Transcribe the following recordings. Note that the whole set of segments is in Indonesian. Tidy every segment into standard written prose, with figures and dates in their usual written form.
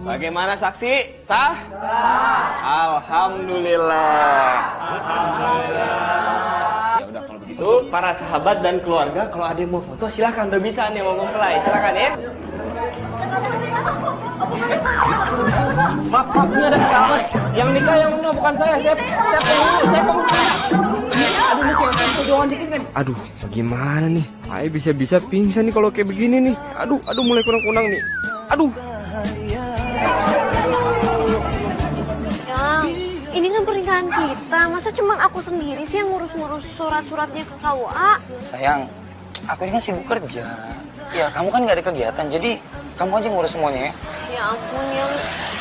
Bagaimana saksi? Sah? Alhamdulillah. Ya udah kalau begitu, para sahabat dan keluarga kalau ada yang mau foto silahkan, udah bisa nih mau mempelai. Silakan ya. Maaf, ini ada kesalahan. Yang nikah yang mana bukan saya penghulu. Aduh, ini cewek pojokan dikit kan. Aduh, bagaimana nih? Saya bisa-bisa pingsan nih kalau kayak begini nih. Aduh, mulai kunang-kunang nih. Aduh. Yang, ini kan pernikahan kita. Masa cuman aku sendiri sih yang ngurus-ngurus surat-suratnya ke KUA? Sayang, aku ini kan sibuk kerja. Ya, kamu kan nggak ada kegiatan, jadi kamu aja ngurus semuanya ya. Ya ampun, Yang.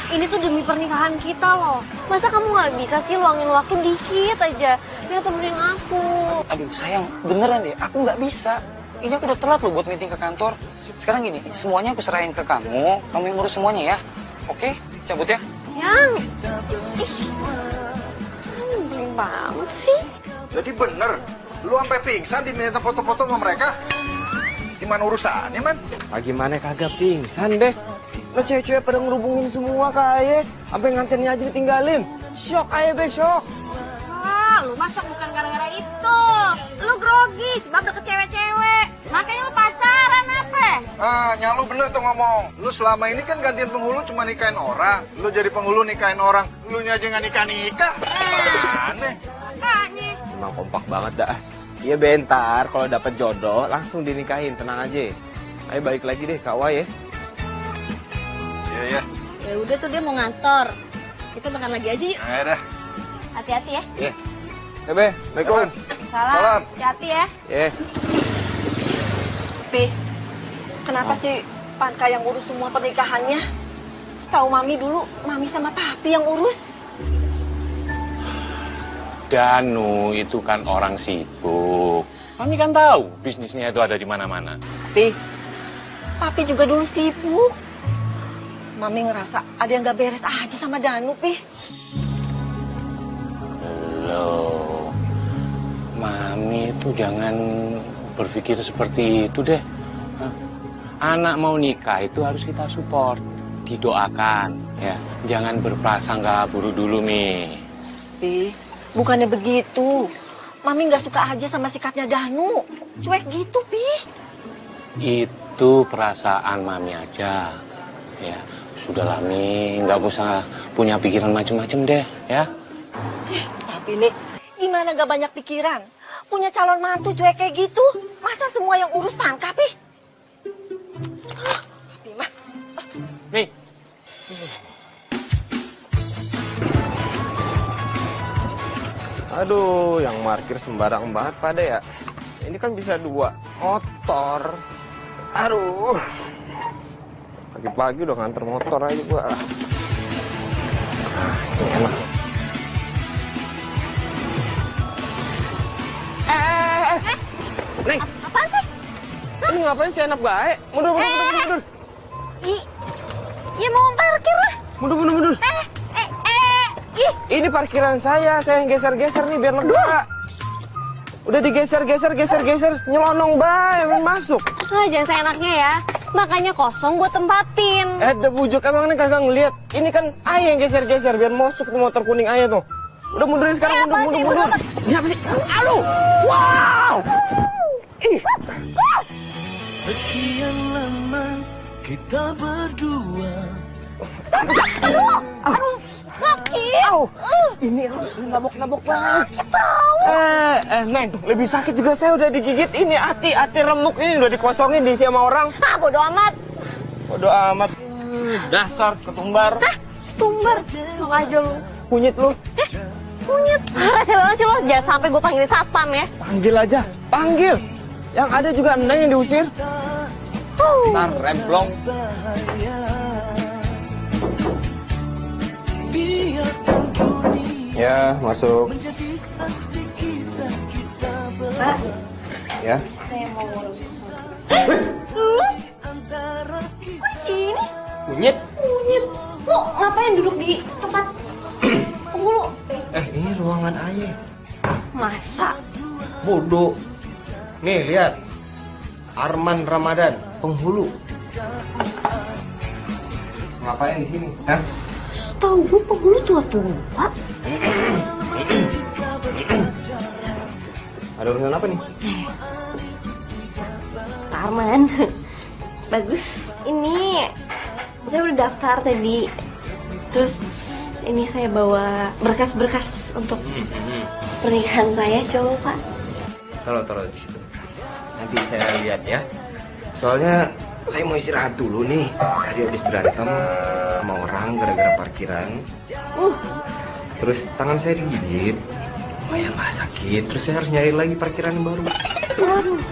Ini tuh demi pernikahan kita loh. Masa kamu nggak bisa sih luangin waktu dikit aja? Ya temenin aku. Aduh, sayang, beneran deh, aku nggak bisa. Ini aku udah telat loh buat meeting ke kantor. Sekarang gini, semuanya aku serahin ke kamu yang ngurus semuanya ya. Oke, cabut ya. Yang, nyebelin banget sih. Jadi bener, lu sampai pingsan diminta foto-foto sama mereka? Gimana urusannya, Man? Bagaimana kagak pingsan deh? Lo cewek-cewek pada ngerubungin semua kayak, sampai ngantennya aja ditinggalin. Shock aja besok. Ah, lu masak bukan gara-gara itu. Lu grogi sebab deket cewek-cewek. Makanya lu pacaran apa? Nyalu bener tuh ngomong. Lu selama ini kan gantian penghulu cuma nikahin orang. Lu jadi penghulu nikahin orang. Lu aja nggak nikah-nikah. Aneh. Makanya. Emang kompak banget dah. Iya bentar, kalau dapat jodoh langsung dinikahin, tenang aja. Ayo balik lagi deh kawa ya. Iya. Ya udah tuh dia mau ngantor. Kita makan lagi aja yuk. Ayo dah. Hati-hati ya. Iya. Bebe, Assalamualaikum. Salam. Hati-hati ya. Iya. Pi, kenapa sih Panka yang urus semua pernikahannya? Setahu Mami dulu, Mami sama Papi yang urus. Danu itu kan orang sibuk. Mami kan tahu bisnisnya itu ada di mana-mana. Pi, Papi juga dulu sibuk. Mami ngerasa ada yang gak beres aja sama Danu, Pi. Loh, Mami itu jangan berpikir seperti itu deh. Hah? Anak mau nikah itu harus kita support, didoakan, ya. Jangan berprasangka buruk dulu, Mi. Pi, bukannya begitu. Mami gak suka aja sama sikapnya Danu. Cuek gitu, Pi. Itu perasaan Mami aja, ya. Sudahlah, Mi, nggak usah punya pikiran macem-macem deh, ya. Papi nih, gimana gak banyak pikiran? Punya calon mantu cuek kayak gitu. Masa semua yang urus Panka, Pi? Papi mah. Mi. Aduh, yang parkir sembarang banget pada ya. Ini kan bisa 2 motor. Aduh. Pagi-pagi udah nganter motor aja gua. Ini enak. Neng. Apaan sih? Ini ngapain sih anak baik? Mundur. Ya mau parkir lah. Mundur. Ih. Ini parkiran saya yang geser-geser nih biar lega. Udah digeser-geser, nyelonong bae, masuk. Jangan seenaknya ya. Makanya kosong gue tempatin. Bujuk emang nih kagak ngeliat. Ini kan ayah yang geser-geser biar masuk tuh motor kuning ayah tuh. Udah mundurin sekarang, mundur. Ini apa sih? Aduh, wow. Ih. Sekian lama kita berdua. Aduh, sakit. Ini nabok-nabok banget. Neng, lebih sakit juga saya udah digigit ini hati remuk ini udah dikosongin diisi sama orang. Bodo amat. Bodo amat. Dasar ketumbar. Tumbar. Sok aja lu. Kunyit lu. Kunyit. Rese banget sih lo. Jangan sampai gue panggil satpam ya. Panggil aja. Panggil. Yang ada juga Neng yang diusir. Ntar remblong. Ya, masuk. Pak. Ya. Saya mau ngurus. Kok ini? Kunyit. Lo ngapain duduk di tempat penghulu? Ini ruangan ayah. Masa? Bodoh. Nih, lihat. Arman Ramadan, penghulu. Ngapain di sini? Hah? Tahu gue penghulu tua-tua. Ada urusan apa nih? Pak Arman. Bagus. Ini saya udah daftar tadi. Terus ini saya bawa berkas-berkas untuk pernikahan saya, coba Pak. Taruh di situ. Nanti saya lihat ya. Soalnya saya mau istirahat dulu nih. Tadi habis berantem sama orang gara-gara parkiran. Terus tangan saya digigit. Lumayan lah sakit. Terus saya harus nyari lagi parkiran yang baru. Waduh.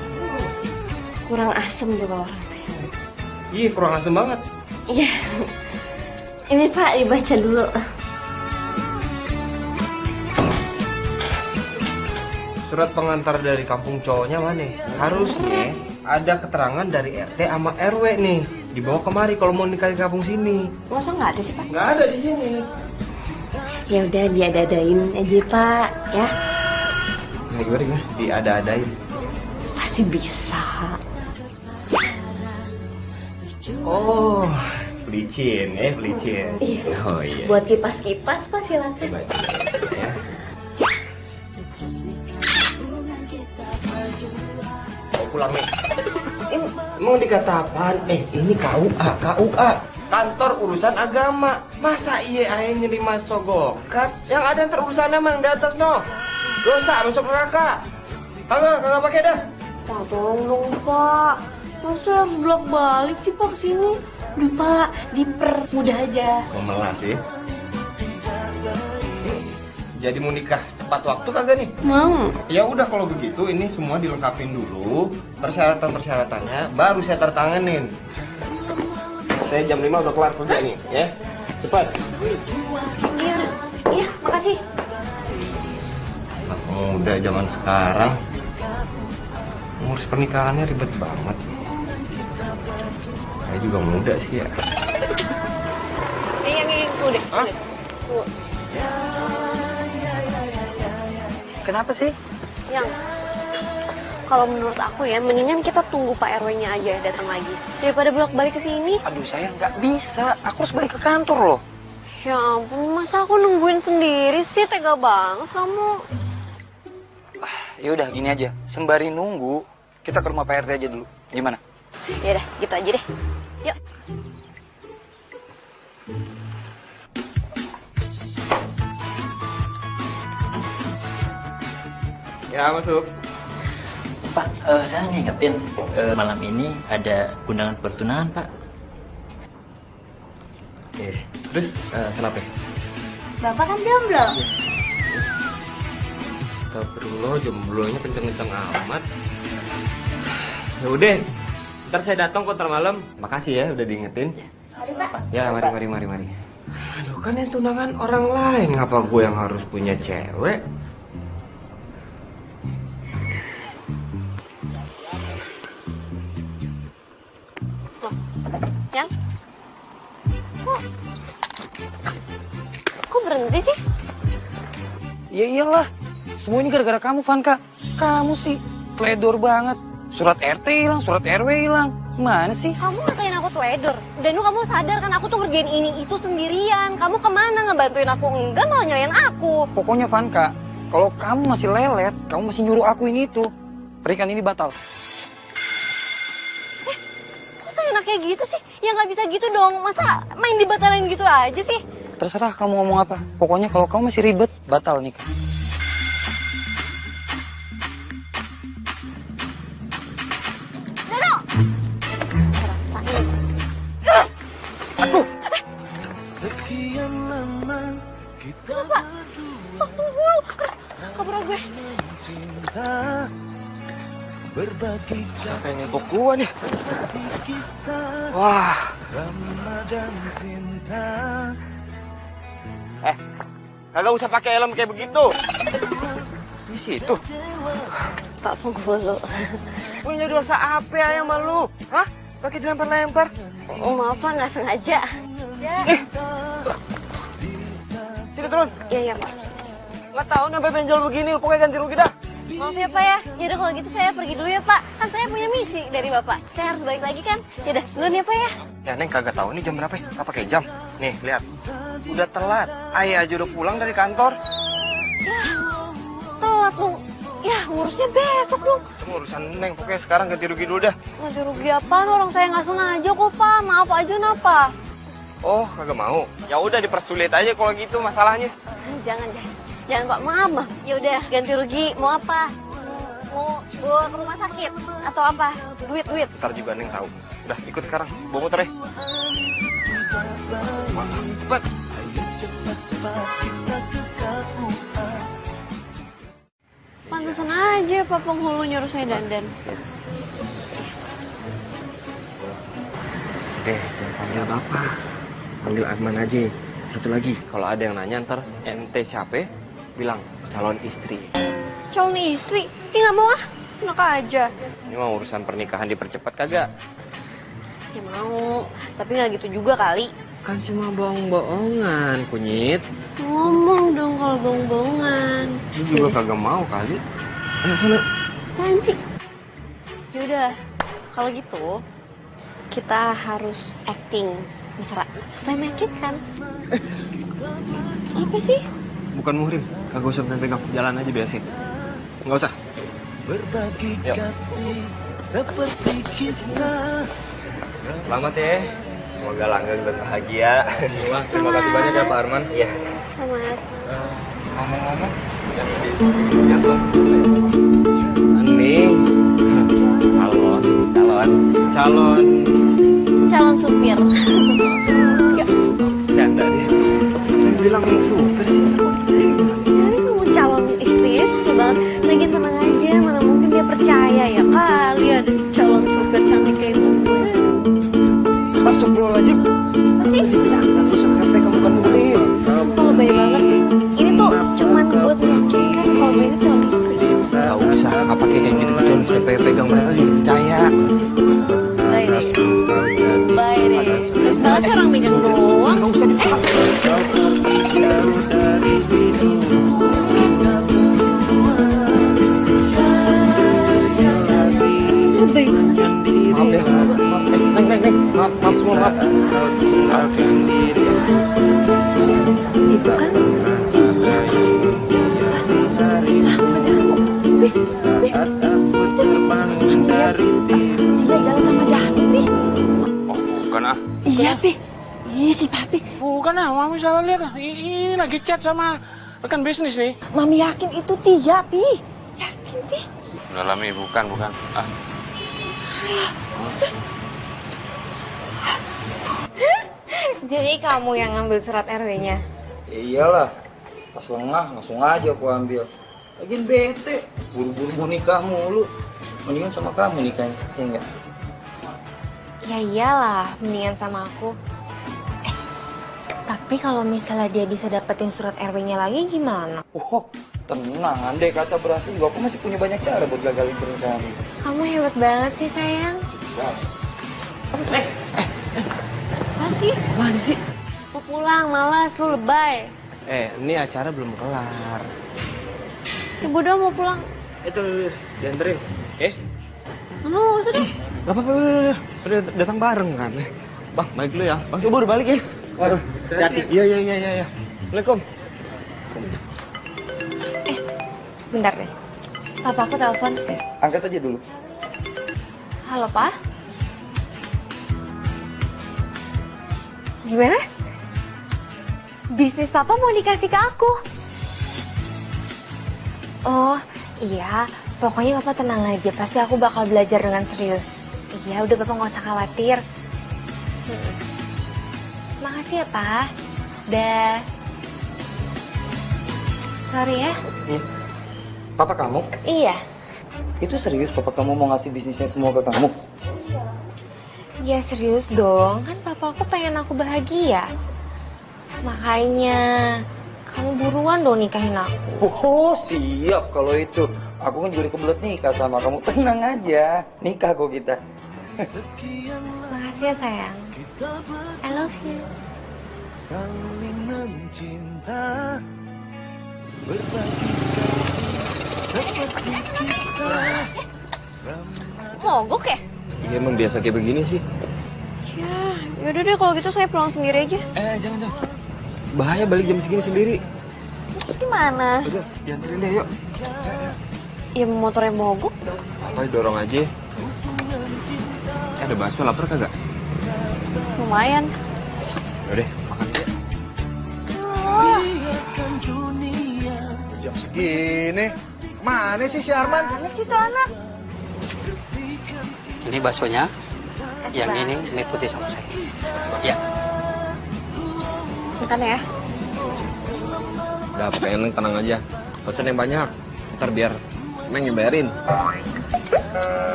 Kurang asem tuh Pak orang tuh. Iya, kurang asem banget. Iya. Ini Pak dibaca dulu. Surat pengantar dari kampung cowoknya mana? Harusnya ada keterangan dari RT sama RW nih. Dibawa kemari kalau mau nikah di kampung sini. Masa nggak ada sih Pak? Nggak ada di sini. Ya udah diada-adain aja Pak, ya. Nah, gimana? Diada-adain. Pasti bisa. Oh, pelicin, pelicin. Iya. Oh iya. Buat kipas-kipas Pak silakan. Coba ya. Mau pulang nih. Emang dikata apaan? Ini KUA. Kantor urusan agama. Masa iya aing nerima sogokan? Yang ada ntar urusannya mang di atas no. Dosa masuk neraka. Kagak pakai dah. Pak, tolong dong Pak. Masa blok balik sih Pak kesini? Udah Pak, dipermudah aja. Memelas sih. Jadi mau nikah tepat waktu kagak nih? Mau. Ya udah kalau begitu ini semua dilengkapin dulu persyaratan-persyaratannya baru saya tertanganin. Saya jam 5 udah kelar kerja nih, ya. Cepat. Iya, makasih. Anak muda zaman sekarang ngurus pernikahannya ribet banget. Saya juga muda sih ya. Yang ini tuh deh. Hah? Tuh. Kenapa sih? Yang kalau menurut aku ya, mendingan kita tunggu Pak RW-nya aja datang lagi daripada bolak-balik ke sini. Aduh sayang, nggak bisa. Aku harus balik ke kantor loh. Ya ampun, masa aku nungguin sendiri sih? Tega banget kamu. Ya udah gini aja. Sembari nunggu, kita ke rumah Pak RT aja dulu. Gimana? Ya udah, gitu aja deh. Yuk. Ya masuk. Pak, saya ngingetin malam ini ada undangan pertunangan, Pak. Terus kenapa? Bapak kan jomblo. Astagfirullah, jomblonya kenceng-kenceng amat. Ya udah, ntar saya datang kok ntar malam. Makasih ya udah diingetin. Mari Pak. Ya mari. Aduh kan yang tunangan orang lain, ngapa gue yang harus punya cewek? Yang? Kok berhenti sih? Ya iyalah. Semua ini gara-gara kamu, Vanka. Kamu sih teledor banget. Surat RT hilang, surat RW hilang. Gimana sih? Kamu ngatain aku teledor. Dan kamu sadar kan aku tuh ngerjain ini itu sendirian. Kamu kemana ngebantuin aku? Enggak, malah nyalain aku. Pokoknya Vanka, kalau kamu masih lelet, kamu masih nyuruh aku ini itu. Pernikahan ini batal. Kok seenak kayak gitu sih? Ya nggak bisa gitu dong. Masa main dibatalin gitu aja sih? Terserah kamu ngomong apa. Pokoknya kalau kamu masih ribet, batal nikah. Dodo! Rasain. Aduh! Sekian lama kita Kenapa? Oh, tunggu. Kabur gue. cinta berbagi Siapa yang nembok gua nih? kisah Wah, Ramadan cinta. Kagak usah pakai helm kayak begitu. di situ. Pak Penghulu. Punya dosa apa ya sama lu? Hah? Pakai dilempar-lempar? Oh, maaf Pak, nggak sengaja. Sini turun. Iya, Pak. Nggak tahu sampai benjol begini, pokoknya ganti rugi dah. Maaf ya Pak ya. Yaudah kalau gitu saya pergi dulu ya Pak. Kan saya punya misi dari Bapak. Saya harus balik lagi kan. Yaudah, duluan ya Pak ya. Ya Neng kagak tahu nih jam berapa ya? Gak pakai jam. Nih lihat, udah telat. Ayah aja udah pulang dari kantor. Ya, telat lu. Ya, ngurusnya besok dong. Itu urusan Neng, pokoknya sekarang ganti rugi dulu dah. Ganti rugi apaan? Orang saya nggak sengaja kok Pak. Maaf aja kenapa? Oh kagak mau. Ya udah dipersulit aja kalau gitu masalahnya. Jangan Pak, maaf. Ya udah, ganti rugi. Mau apa? Mau bawa ke rumah sakit atau apa? Duit. Ntar juga Neng tahu. Udah ikut sekarang, bawa motor ya. Cepet. Pantesan aja Pak penghulu nyuruh saya dandan. Deh, jangan panggil bapak. Panggil Arman aja. Satu lagi, kalau ada yang nanya ntar ente siapa, bilang calon istri. Calon istri? Ih nggak mau ah, enak aja. Ini mah urusan pernikahan dipercepat kagak? Ya mau, tapi nggak gitu juga kali. Kan cuma bohong-bohongan, kunyit. Ngomong dong kalau bohong-bohongan. Lu juga kagak mau kali. Ayo sana. Apaan sih? Yaudah, kalau gitu kita harus acting mesra supaya meyakinkan. Apa sih? Bukan muhrim, kagak usah pegang. Jalan aja biasa. Nggak usah. Berbagi Yuk. kasih seperti kisah. Selamat ya. Semoga langgeng dan bahagia. Terima kasih banyak ya Pak Arman. Iya. Selamat. Ngomong-ngomong, yang Nih, Calon supir. Ya, canda dia. Bilang super sih. ini kamu calon istri ya, susah banget. Lagi tenang aja, mana mungkin dia percaya ya kali ada calon supir cantik kayak gue. Astagfirullahaladzim. Apa sih? Jangan usah sampai kamu bukan muhrim. Sumpah lebay banget. Ini tuh cuman buat meyakinkan kalau gue ini calon istri. Gak usah, gak pakai kayak gitu-gitu. Sampai pegang mereka juga percaya. Bye deh. Bye deh. Terus banget sih orang megang doang. Gak usah dipaksa. Lebay banget. Maaf ya, maaf. Neng. Maaf semua, maaf. Itu kan dia jalan sama Dani. Oh, bukan ah. Iya, Pi. Ih, si Papi. Bukan ah, Mami salah lihat ah. Ini lagi chat sama rekan bisnis nih. Mami yakin itu Tia, Pi. Yakin, Pi. Udah lah, Mi, bukan. Ah. Jadi kamu yang ngambil surat RW-nya? Ya iyalah, pas lengah langsung aja aku ambil. Lagian bete, buru-buru mau nikah mulu. Mendingan sama kamu nikahnya, ya enggak? Ya iyalah, mendingan sama aku. Tapi kalau misalnya dia bisa dapetin surat RW-nya lagi gimana? Oh, tenang, andai kata berhasil juga aku masih punya banyak cara buat gagalin pernikahan. Kamu hebat banget sih, sayang. Apa sih? Mana sih? Mau pulang, malas, lu lebay. Ini acara belum kelar. Ibu doang mau pulang. Itu dianterin. Mau, usah dong. Gak apa-apa, udah datang bareng kan. Bang, balik dulu ya. Bang Subur balik ya. Waduh, hati. Iya. Assalamualaikum. Bentar deh. Papa aku telepon. Angkat aja dulu. Halo, Pak. Gimana? Bisnis Papa mau dikasih ke aku. Oh, iya. Pokoknya Papa tenang aja. Pasti aku bakal belajar dengan serius. Iya, udah Papa nggak usah khawatir. Makasih ya, Pak. Dah. Sorry ya. Papa kamu? Iya. Itu serius papa kamu mau ngasih bisnisnya semua ke kamu? Ya serius dong. Kan Papa aku pengen aku bahagia. Makanya kamu buruan dong nikahin aku. Oh siap kalau itu. Aku kan juga kebelet nikah sama kamu. Tenang aja. Nikah kok kita. Makasih ya sayang. I love you. Saling mencinta, berbagi kasih Mogok ya? Iya emang biasa kayak begini sih. Ya, yaudah deh kalau gitu saya pulang sendiri aja. Jangan. Bahaya balik jam segini sendiri. Terus gimana? Udah, dianterin deh yuk. Ya motornya mogok. Apa dorong aja. Ada bakso, lapar kagak? Lumayan. Udah, makan aja. Jam segini. Mana sih si Arman? Mana sih tuh anak? Ini baksonya, yang ini mie putih sama saya. Ya. Makan ya. Udah, pokoknya Neng tenang aja. Pesen yang banyak. Ntar biar Neng yang bayarin.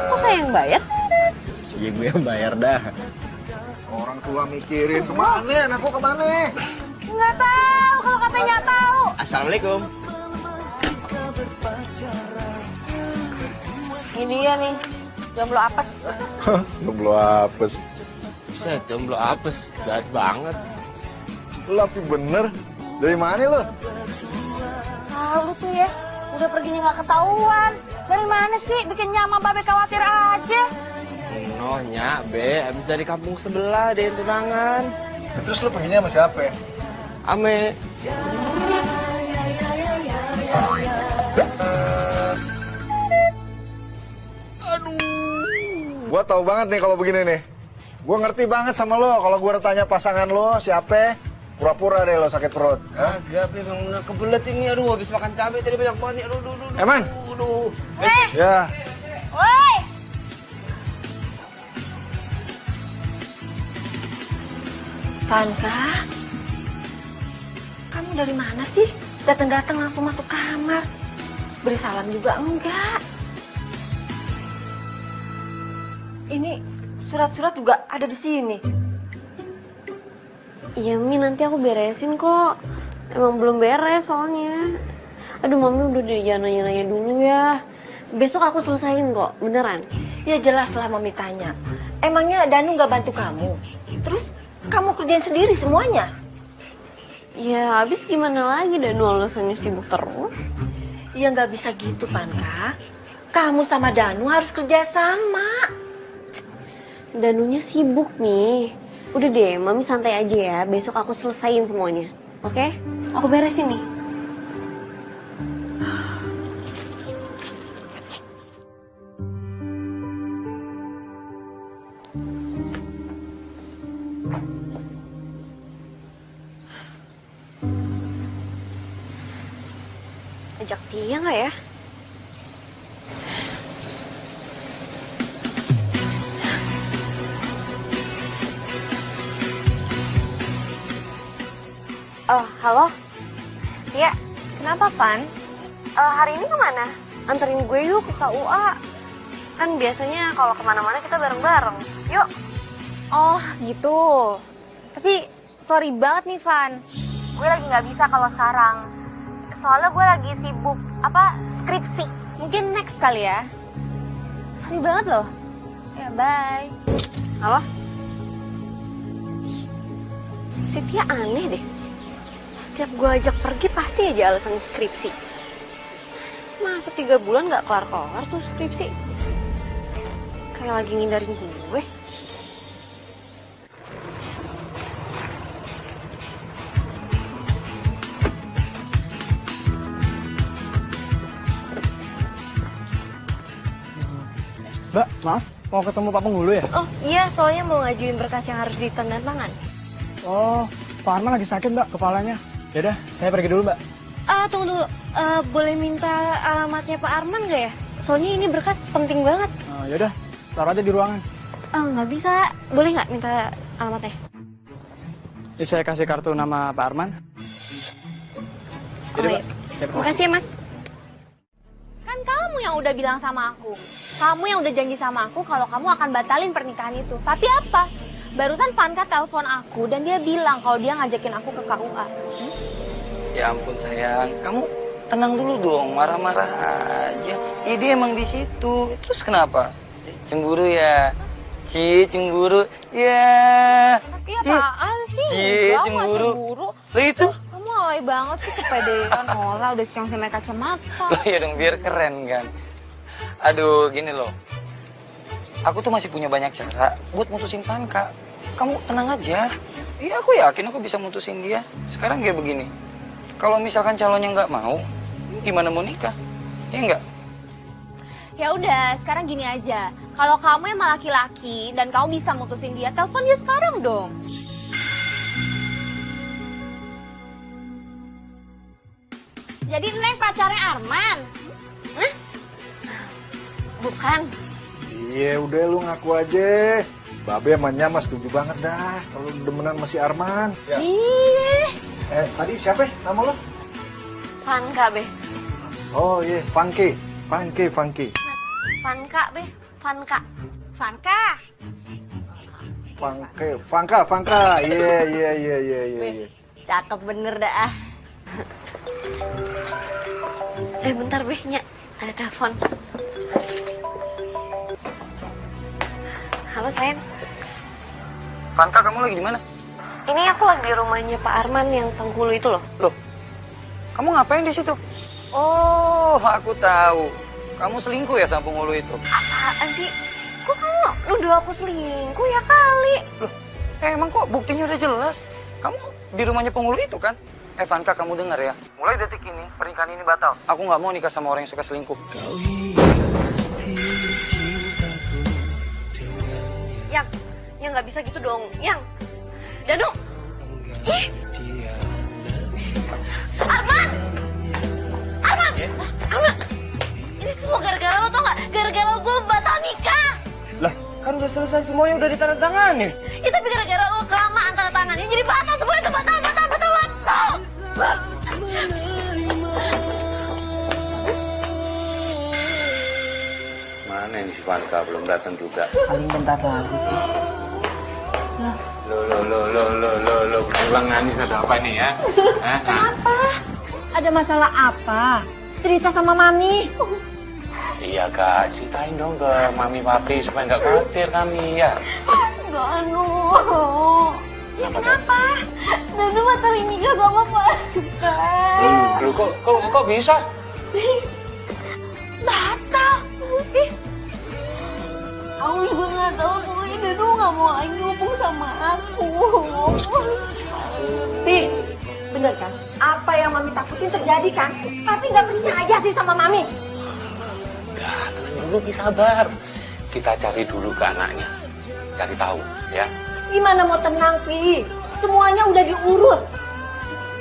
Kok saya yang bayar? Iya gue yang bayar dah. Orang tua mikirin kemana, anakku kemana? Nggak tahu, kalau katanya tahu. Assalamualaikum. Ini dia nih, jomblo apes. Jomblo apes. Bisa jomblo apes, jahat banget. Lu tapi bener. Dari mana lu? Lu tuh ya, udah perginya nggak ketahuan. Dari mana sih? Bikin nyama babe khawatir aja. Nonya, Be, abis dari kampung sebelah deh tunangan. Terus lu perginya sama siapa? Ame. Gua tahu banget nih kalau begini nih. Gua ngerti banget sama lo. Kalau gua tanya pasangan lo siapa, pura-pura deh lo sakit perut. Agak, Be, memang bener kebelet ini. Aduh, habis makan cabai tadi banyak banget nih. Aduh. Eman? Aduh. Ya. Woi! Panka, kamu dari mana sih? Datang-datang langsung masuk kamar. Beri salam juga enggak. Ini surat-surat juga ada di sini. Iya, Mi, nanti aku beresin kok. Emang belum beres soalnya. Aduh, Mami udah deh, jangan nanya-nanya dulu ya. Besok aku selesain kok, beneran. Ya jelas lah Mami tanya. Emangnya Danu nggak bantu kamu? Terus kamu kerjain sendiri semuanya? Ya, habis gimana lagi, Danu alasannya sibuk terus. Ya nggak bisa gitu, Panka. Kamu sama Danu harus kerja sama. Danunya sibuk nih. Udah deh, Mami santai aja ya. Besok aku selesain semuanya. Oke? Aku beresin nih. Ajak Tia nggak ya? Halo? Tia, kenapa, Pan? Hari ini kemana? Anterin gue yuk ke KUA. Kan biasanya kalau kemana-mana kita bareng-bareng. Yuk. Oh, gitu. Tapi sorry banget nih, Van. Gue lagi nggak bisa kalau sekarang. Soalnya gue lagi sibuk, skripsi. Mungkin next kali ya. Sorry banget loh. Ya, bye. Halo? Si Tia aneh deh. Setiap gue ajak pergi pasti aja alasan skripsi. Masa 3 bulan gak kelar-kelar tuh skripsi? Kayak lagi ngindarin gue. Mbak, maaf, mau ketemu Pak Penghulu ya? Oh iya, soalnya mau ngajuin berkas yang harus ditandatangan. Oh, Pak Arman lagi sakit Mbak, kepalanya. Yaudah, saya pergi dulu Mbak. Tunggu. Boleh minta alamatnya Pak Arman gak ya? Soalnya ini berkas penting banget. Yaudah, taruh aja di ruangan. Nggak bisa. Boleh nggak minta alamatnya? Ini saya kasih kartu nama Pak Arman. Yaudah, iya. Mbak, saya permisi. Makasih ya, Mas. Kan kamu yang udah bilang sama aku. Kamu yang udah janji sama aku kalau kamu akan batalin pernikahan itu. Tapi apa? Barusan Vanka telepon aku dan dia bilang kalau dia ngajakin aku ke KUA. Ya ampun sayang, kamu tenang dulu dong, marah-marah aja. Dia emang di situ. Terus kenapa? Cemburu ya? Cemburu. Ya. Tapi apaan sih? Iya, Enggak, cemburu. cemburu. Lah itu. Kamu alay banget sih, kepedean Nora udah siang sama kacamata. Loh ya dong, biar keren kan. Aduh, gini loh. Aku tuh masih punya banyak cara buat mutusin Vanka. Kamu tenang aja. Iya, aku yakin aku bisa mutusin dia. Sekarang kayak begini. Kalau misalkan calonnya nggak mau, gimana mau nikah? Iya nggak? Ya udah, sekarang gini aja. Kalau kamu emang laki-laki dan kamu bisa mutusin dia, telepon dia sekarang dong. Jadi Neng pacarnya Arman? Hah? Bukan. Iya, udah lu ngaku aja. Babe sama Nyama setuju banget dah kalau demenan masih Arman. Ya. Iya. Tadi siapa nama lo? Vanka, Be. Oh iya, Funky. Funky. Vanka, Be. Vanka. Vanka. Vanka. Iya. Cakep bener dah. Bentar, Be. Nya, ada telepon. Halo, sayang. Vanka, kamu lagi di mana? Ini aku lagi di rumahnya Pak Arman yang Penghulu itu loh. Loh, kamu ngapain di situ? Oh, aku tahu. Kamu selingkuh ya sama penghulu itu? Apaan sih? Kok kamu nuduh aku selingkuh ya kali? Loh, emang kok buktinya udah jelas? Kamu di rumahnya penghulu itu kan? Vanka, kamu dengar ya. Mulai detik ini, pernikahan ini batal. Aku nggak mau nikah sama orang yang suka selingkuh. Yang nggak bisa gitu dong. Yang, Danu. Ih. Arman. Ini semua gara-gara lo tau nggak? Gara-gara gue batal nikah. Lah, kan udah selesai semuanya, udah ditandatangani. Ya tapi gara-gara lo kelamaan tanda tangannya jadi batal semua itu batal. Mana ini si Vanka belum datang juga? Paling bentar lagi. Lo pulang nangis ada apa nih ya? Kenapa? Ada masalah apa? Cerita sama Mami. Iya Kak, ceritain dong ke Mami Papi supaya nggak khawatir kami ya. Danu. Ya kenapa? Danu batal nikah sama Pak Suka. Loh kok bisa? Batal. Aku juga nggak tahu, pokoknya Danu nggak mau lagi ngomong sama aku. Pi, bener kan? Apa yang Mami takutin terjadi kan? Tapi nggak percaya sih sama Mami. Udah, tenang dulu, sabar. Kita cari dulu ke anaknya. Cari tahu, ya. Gimana mau tenang, Pi? Semuanya udah diurus.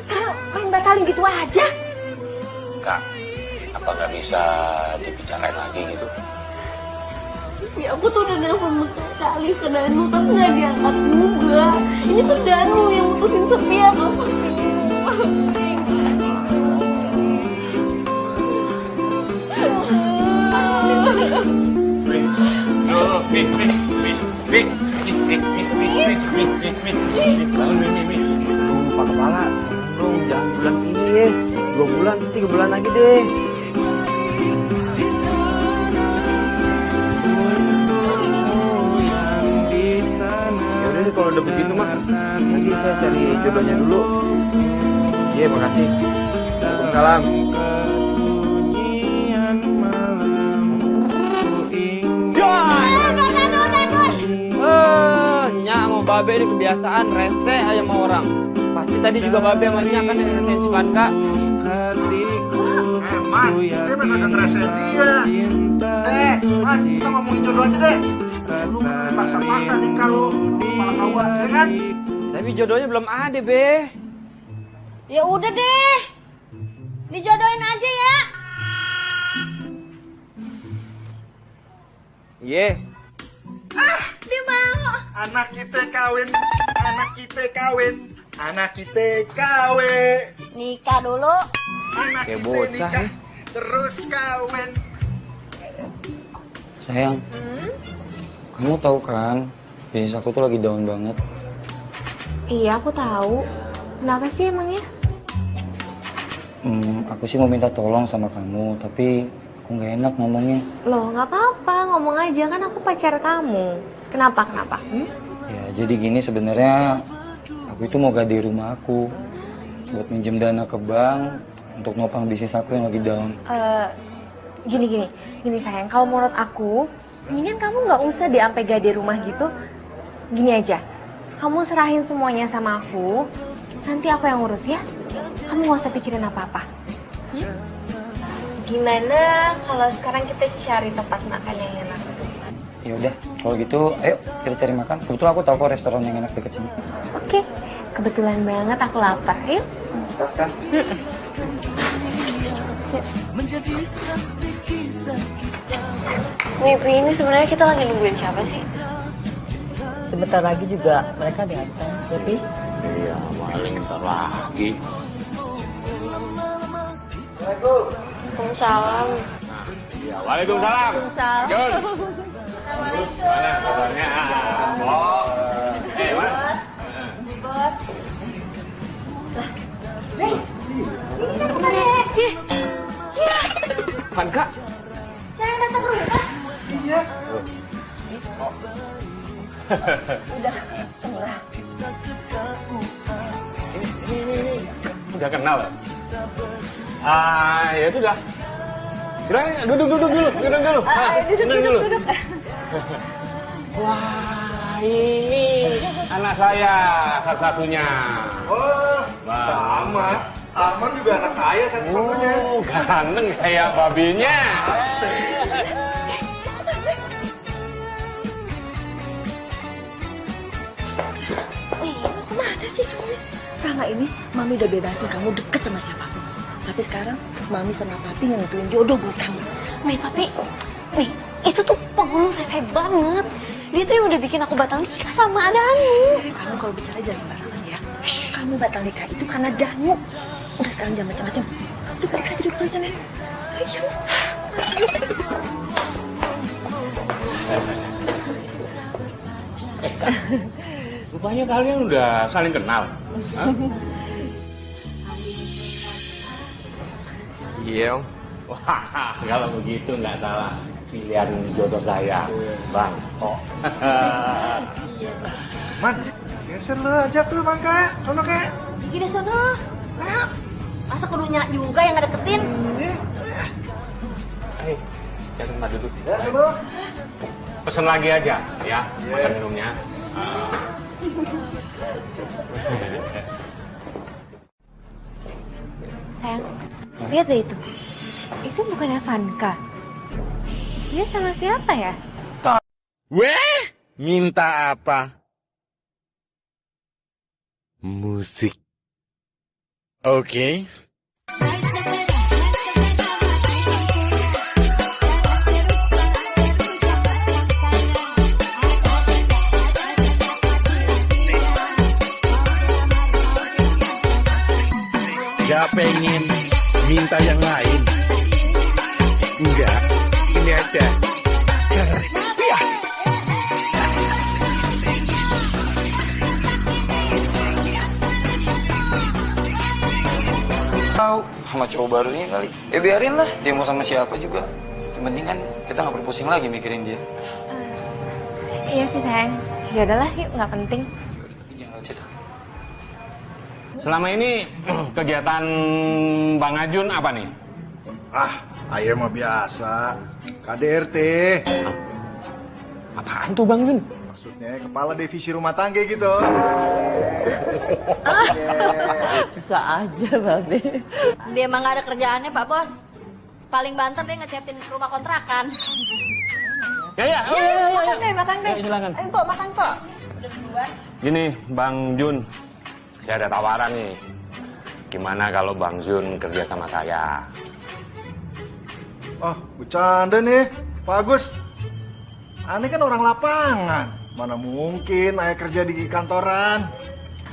Sekarang main batalin gitu aja. Kak, apa nggak bisa dibicarain lagi gitu? Ya aku tuh udah nelfon berkali ke Danu, tapi nggak diangkat juga. Ini tuh Danu yang mutusin Sepia sama Pak Kepala, dong jangan bulan ini ya. 2 bulan, 3 bulan lagi deh. Yaudah deh kalau udah begitu mah, nanti saya cari jodohnya dulu. Iya, makasih. Waalaikumsalam. Nya sama Babe ini kebiasaan rese aja sama orang. Pasti tadi juga Babe sama Nya kan yang ngerasain si Vanka. Man, saya bener gak ngerasain dia. Man, kita ngomongin jodoh aja deh. Lu paksa-paksa nih kalau kepala kawa, ya kan? Tapi jodohnya belum ada, Be. Ya udah deh. Dijodohin aja ya. Iya. Dia mau. Anak kita kawin. Nikah dulu. Anak Kayak kita bocah, nikah, ya. terus kawin. Sayang, kamu tahu kan, bisnis aku tuh lagi down banget. Iya aku tahu. Kenapa sih emangnya? Aku sih mau minta tolong sama kamu, tapi aku nggak enak ngomongnya. Loh nggak apa-apa, ngomong aja kan aku pacar kamu. Kenapa? Ya jadi gini sebenarnya, aku itu mau gade rumah aku. buat minjem dana ke bank untuk nopang bisnis aku yang lagi down. Gini sayang, kalau menurut aku, mendingan kamu nggak usah deh sampai gade rumah gitu. Gini aja, kamu serahin semuanya sama aku, nanti aku yang urus ya. Kamu nggak usah pikirin apa-apa. Gimana kalau sekarang kita cari tempat makan yang enak? Ya udah, kalau gitu, ayo kita cari makan. Kebetulan aku tahu kok restoran yang enak deket sini. Oke, kebetulan banget aku lapar. Yuk. Kas. Mimpi ini sebenarnya kita lagi nungguin siapa sih? Sebentar lagi juga mereka datang, tapi Iya, paling ntar lagi. Waalaikumsalam. Ya, waalaikumsalam. Jun. Mana kabarnya? Oh. Mana? Bos. Vanka. Saya datang ke rumah. Iya. Udah, tengah. Ini. Udah kenal ya? Ya sudah. Udah, duduk dulu. Duduk dulu. Wah, ini anak saya satu-satunya. Oh, sama. Arman juga anak saya satu-satunya. Oh, ganteng kayak babinya. kemana sih kamu? Selama ini Mami udah bebasin kamu deket sama siapapun. Tapi sekarang Mami sama Papi yang nentuin jodoh buat kamu. Tapi itu tuh penghulu rese banget. Dia tuh yang udah bikin aku batal nikah sama Danu. Kamu kalau bicara jangan sembarangan ya. Kamu batal nikah itu karena Danu. Udah sekarang jangan macam-macam. Duduk di sana. Ayo. Rupanya kalian udah saling kenal. Hah? Iya, Om. Wah, kalau begitu nggak salah pilihan jodoh saya, Bang. Oh. Man, geser lu aja tuh, Bang Kak. Sono kek. Gini deh sono. Masa kudunya juga yang ngedeketin? Jangan tempat duduk. Ya, sono. Pesen lagi aja, ya, makan minumnya. Sayang, lihat deh itu. Itu bukannya Vanka. Dia sama siapa ya? Weh, minta apa? Musik. Oke. Gak pengen minta yang lain? Enggak, ini aja. Cerdas. Tahu sama cowok barunya kali. Biarin lah, dia mau sama siapa juga. Yang penting kan kita nggak perlu pusing lagi mikirin dia. Iya sih sayang. Ya udahlah yuk, nggak penting. Jangan cerita. Selama ini kegiatan Bang Ajun apa nih? Ayo mah biasa. KDRT. Apaan tuh Bang Jun? Maksudnya kepala divisi rumah tangga gitu. Bisa aja, Babe. Dia emang gak ada kerjaannya Pak Bos. Paling banter dia ngecatin rumah kontrakan. Ya. Makan deh. Ayo, silakan. Ayo Pok, makan Pok. Gini Bang Jun, saya ada tawaran nih. Gimana kalau Bang Jun kerja sama saya? Bercanda nih, Pak Agus. Aneh kan orang lapangan. Mana mungkin ayah kerja di kantoran.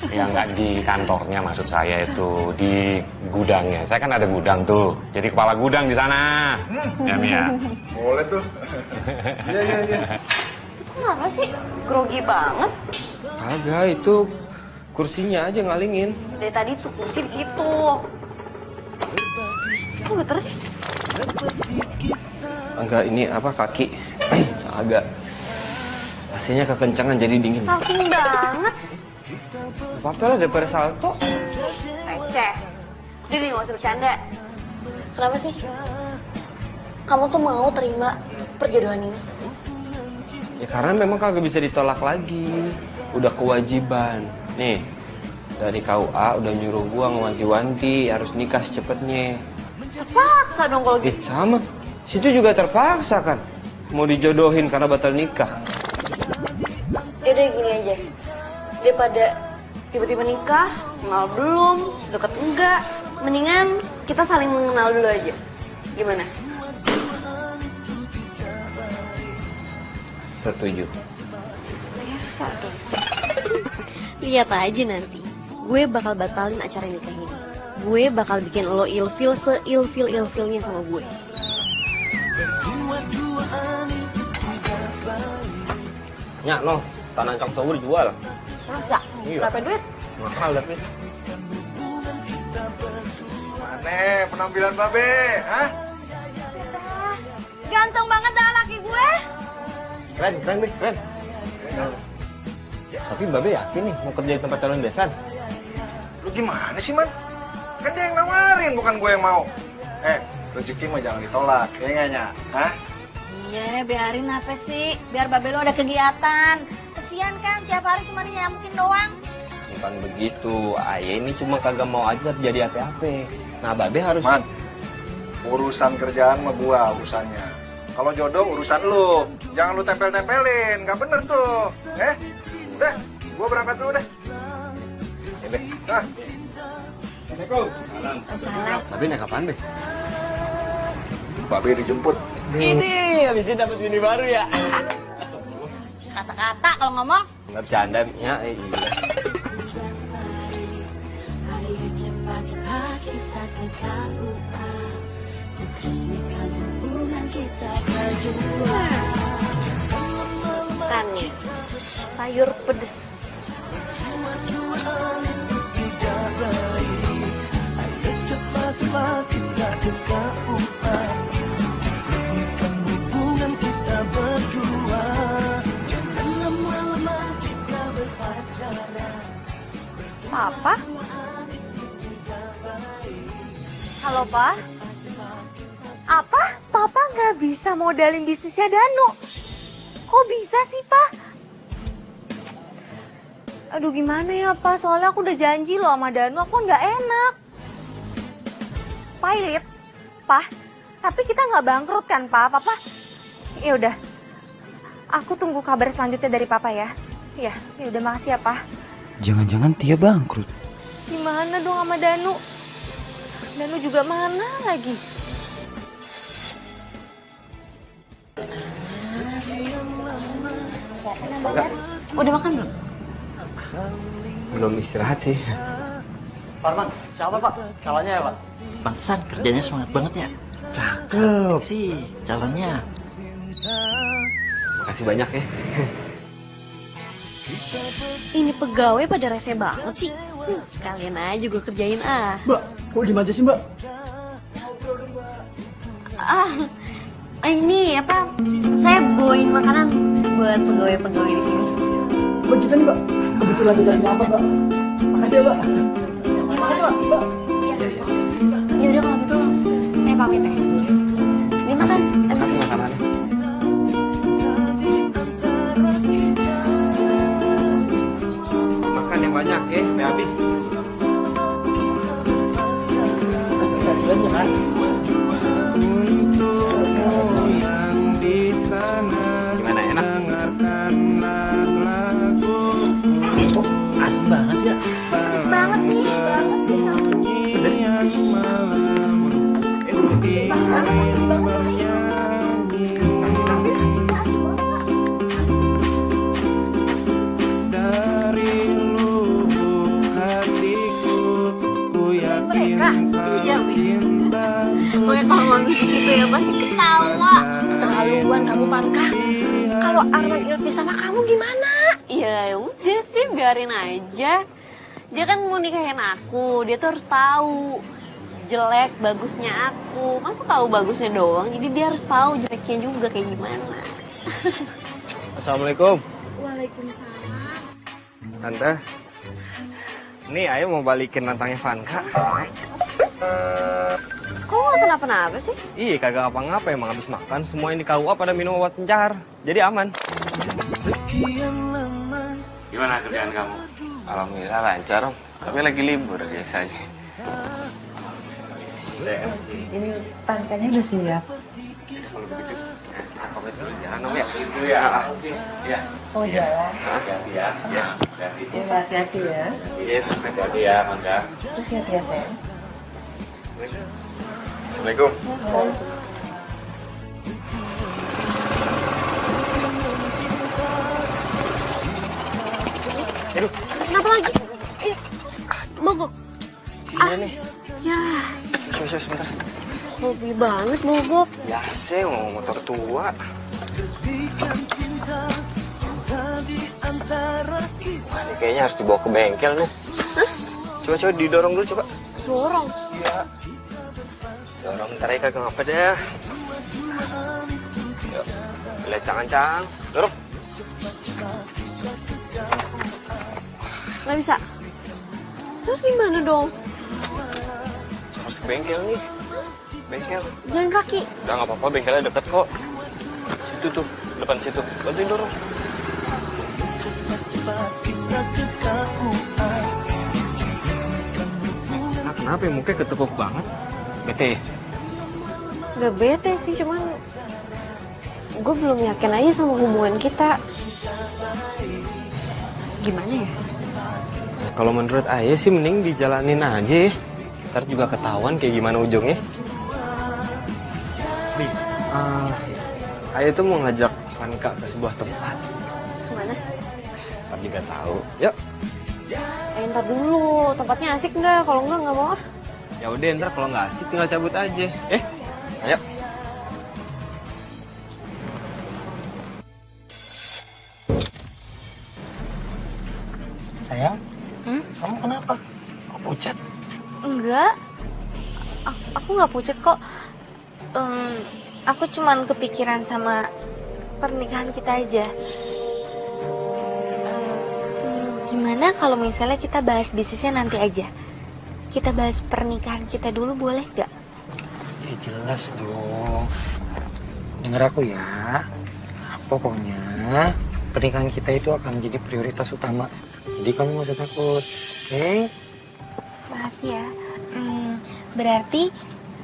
Ya nggak di kantornya, maksud saya itu di gudangnya. Saya kan ada gudang tuh, jadi kepala gudang di sana. Ya Mia. Boleh tuh. Iya. Itu kenapa sih? Grogi banget. Kagak, itu kursinya aja ngalingin. Dari tadi tuh kursi di situ. Kok geter sih? Enggak, ini apa kaki agak AC-nya kekencangan jadi dingin. Saking banget. Apa-apa lah daripada salto. receh. Udah deh, gak usah bercanda. Kenapa sih? Kamu tuh mau terima perjodohan ini? Ya karena memang kagak bisa ditolak lagi. Udah kewajiban. Nih, dari KUA udah nyuruh gua ngewanti-wanti harus nikah secepetnya. Terpaksa dong kalau gitu. Sama. Situ juga terpaksa kan. Mau dijodohin karena batal nikah. Yaudah gini aja. Daripada tiba-tiba nikah, kenal belum, deket enggak, mendingan kita saling mengenal dulu aja. Gimana? Setuju. Biasa dong. Lihat aja nanti. Gue bakal batalin acara nikah ini. Gue bakal bikin lo ilfil seilfil-ilfilnya sama gue. Nyak, no. Tanah Cang Sowu dijual. Masa? Iya. Berapa duit? Mahal tapi. Mana penampilan Babe? Hah? Ganteng banget dah laki gue. Keren, Be, keren. Tapi Babe yakin nih mau kerja di tempat calon besan? Lu gimana sih, Man? Kan dia yang nawarin, bukan gue yang mau. Rezeki mah jangan ditolak, ya nggak, Nyak? Hah? Iya, biarin apa sih? Biar Babe lo ada kegiatan. Kesian kan, tiap hari cuma nyampukin doang. Bukan begitu, Ayah ini cuma kagak mau aja jadi apa-apa. Nah, Babe harus... Man, urusan kerjaan mah gua urusannya. Kalau jodoh urusan lu. Jangan lu tempel-tempelin, nggak bener tuh. Udah, gua berangkat dulu deh. Ya, Be. Nah. Assalamualaikum. Salam. Babe naik kapan, Be? Babe dijemput. Ini, habisnya dapat bini baru ya. Kata-kata kalau ngomong. Nggak bercanda, ya. Iya. Ayo cepat-cepat kita ketahuan untuk resmikan hubungan kita berdua. Kan nih, sayur pedes. Ayo cepat-cepat kita ketahuan resmikan hubungan kita berdua. Jangan lama-lama kita berpacaran. Papa? Halo, Pak? Apa? Papa nggak bisa modalin bisnisnya Danu? Kok bisa sih, Pak? Aduh, gimana ya, Pak? Soalnya aku udah janji loh sama Danu, aku nggak enak. Pailit, Pak. Tapi kita nggak bangkrut kan, Pak? Papa, ya udah. Aku tunggu kabar selanjutnya dari Papa ya. Ya udah, makasih ya, Pak. Jangan-jangan Tia bangkrut. Gimana dong sama Danu? Danu juga mana lagi? Enggak. Udah makan belum? Belum istirahat sih. Parman, siapa Pak? Calonnya ya Pak? Pantesan kerjanya semangat banget ya. Cakep sih calonnya. Makasih banyak ya. Ini pegawai pada rese banget sih. Sekalian aja gue kerjain ah. Mbak, kok diem aja sih Mbak? Ini apa? Saya bawain makanan buat pegawai-pegawai di sini. Mbak kita nih Mbak, kebetulan tidak apa Mbak. Makasih ya Mbak. Makasih Mbak. Ya udah kalau gitu, saya pamit ya. Ini makan. Makasih makanannya. Makan yang banyak ya, sampai habis. Kan? Gimana, enak? Oh, asin banget sih ya. Pedes banget nih. Pedes. Mereka? Iya, pokoknya kalau mami gitu ya pasti ketawa. Keterlaluan kamu, Panka. Kalau Arman ilfil sama kamu gimana? Ya udah sih, biarin aja. Dia kan mau nikahin aku, dia tuh harus tahu jelek bagusnya aku. Masa tahu bagusnya doang, jadi dia harus tahu jeleknya juga kayak gimana. Assalamualaikum. Waalaikumsalam. Tante, Nih, ayo mau balikin nantangnya Vanka. Kok nggak kenapa-napa sih? Iya, kagak apa-ngapa, emang habis makan semua ini KUA pada minum obat pencar. Jadi aman. Gimana kerjaan kamu? Alhamdulillah lancar, Om. Tapi lagi libur biasanya. Ini Vankanya udah siap. Kalau begitu, kita pamit dulu jalan, Om ya. Itu ya. Ya. Oh jalan. Hati-hati ya. Ya. Hati-hati ya. Iya, sampai. Hati-hati ya, Vanka. Hati-hati ya sayang. Assalamualaikum. Kenapa lagi? Mogok. Iya nih. Ya, Coba sebentar. hobi banget mogok. Biasa, mau motor tua. Wah, ini kayaknya harus dibawa ke bengkel nih. Coba didorong dulu, coba. Dorong. Iya. Dorong, ntar aja kagak apa deh. Yuk, lihat cang-cang. Dorong. Nggak bisa. Terus gimana dong? Harus ke bengkel nih. Bengkel. Jalan kaki. Udah nggak apa-apa, bengkelnya deket kok. Situ tuh, depan situ. Bantuin dorong. Nah, kenapa ya mukanya ketekuk banget? Bete. Gak bete sih, cuman gue belum yakin aja sama hubungan kita. Gimana ya? Kalau menurut Ayah sih mending dijalanin aja ya. Ntar juga ketahuan kayak gimana ujungnya. Nih, Ayah tuh mau ngajak Vanka ke sebuah tempat. Kemana? Ntar juga tahu. Yuk. Ntar dulu, tempatnya asik nggak? Kalau nggak mau ah. Ya udah, ntar kalau nggak asik tinggal cabut aja. Ayo. Sayang, kamu kenapa? Kok pucat? Enggak. Aku nggak pucat kok. Aku cuman kepikiran sama pernikahan kita aja. Gimana kalau misalnya kita bahas bisnisnya nanti aja? Kita bahas pernikahan kita dulu boleh gak? Ya jelas dong. Dengar aku ya. Pokoknya pernikahan kita itu akan menjadi prioritas utama. Jadi kamu gak usah takut, oke? Makasih ya. Berarti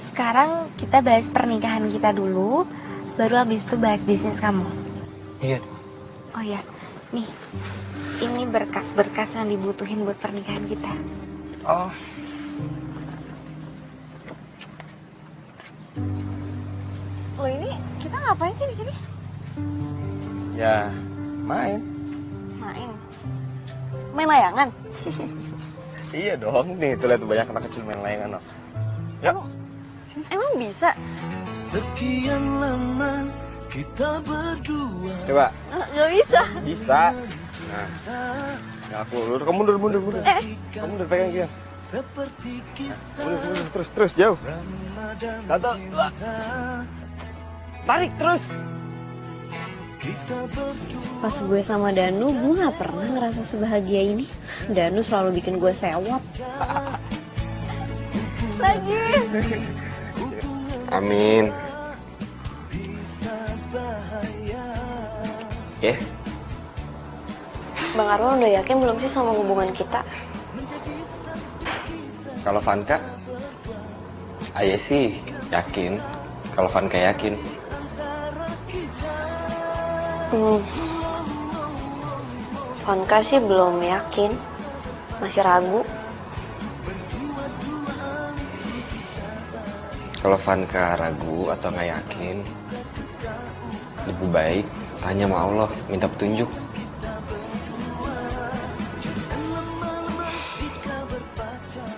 sekarang kita bahas pernikahan kita dulu, baru habis itu bahas bisnis kamu. Iya. Oh ya, nih, ini berkas-berkas yang dibutuhin buat pernikahan kita. Oh. Lo ini kita ngapain sih di sini? Ya, main. Main layangan. Iya dong, nih tuh lihat banyak anak kecil main layangan loh. Yuk. Emang bisa? Sekian lama kita berdua. Coba. Nggak bisa. Bisa. Nah. Ya aku mundur. Kamu mundur pegang dia. Mundur terus jauh. Satu, dua. Tarik terus. Pas gue sama Danu, gue gak pernah ngerasa sebahagia ini. Danu selalu bikin gue sewot. Lagi. Amin. Ya. Bang Arwan udah yakin belum sih sama hubungan kita? Kalau Vanka, Ayah sih yakin. Kalau Vanka yakin. Vanka sih belum yakin, masih ragu. Kalau Vanka ragu atau nggak yakin, lebih baik tanya sama Allah, minta petunjuk.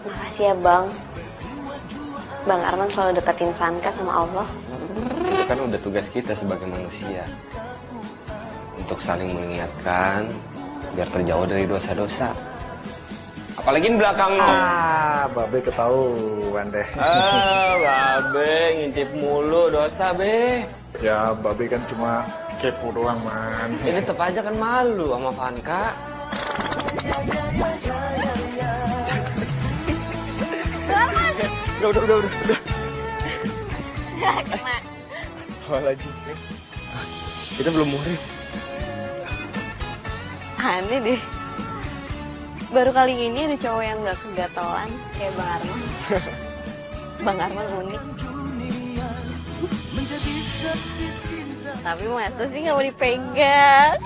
Makasih ya Bang. Bang Arman selalu deketin Vanka sama Allah. Itu kan udah tugas kita sebagai manusia. Untuk saling mengingatkan, biar terjauh dari dosa-dosa. Apalagi di belakang lo. Babe ketahuan deh. Babe ngintip mulu dosa, Be. Ya, Babe kan cuma kepo doang, man. Ini tetep aja kan malu sama Vanka. Udah. Nggak kena. Lagi. Kita belum murid. Aneh deh. Baru kali ini ada cowok yang nggak kegatelan kayak Bang Arman. Bang Arman unik. Tapi masa sih nggak mau dipegang?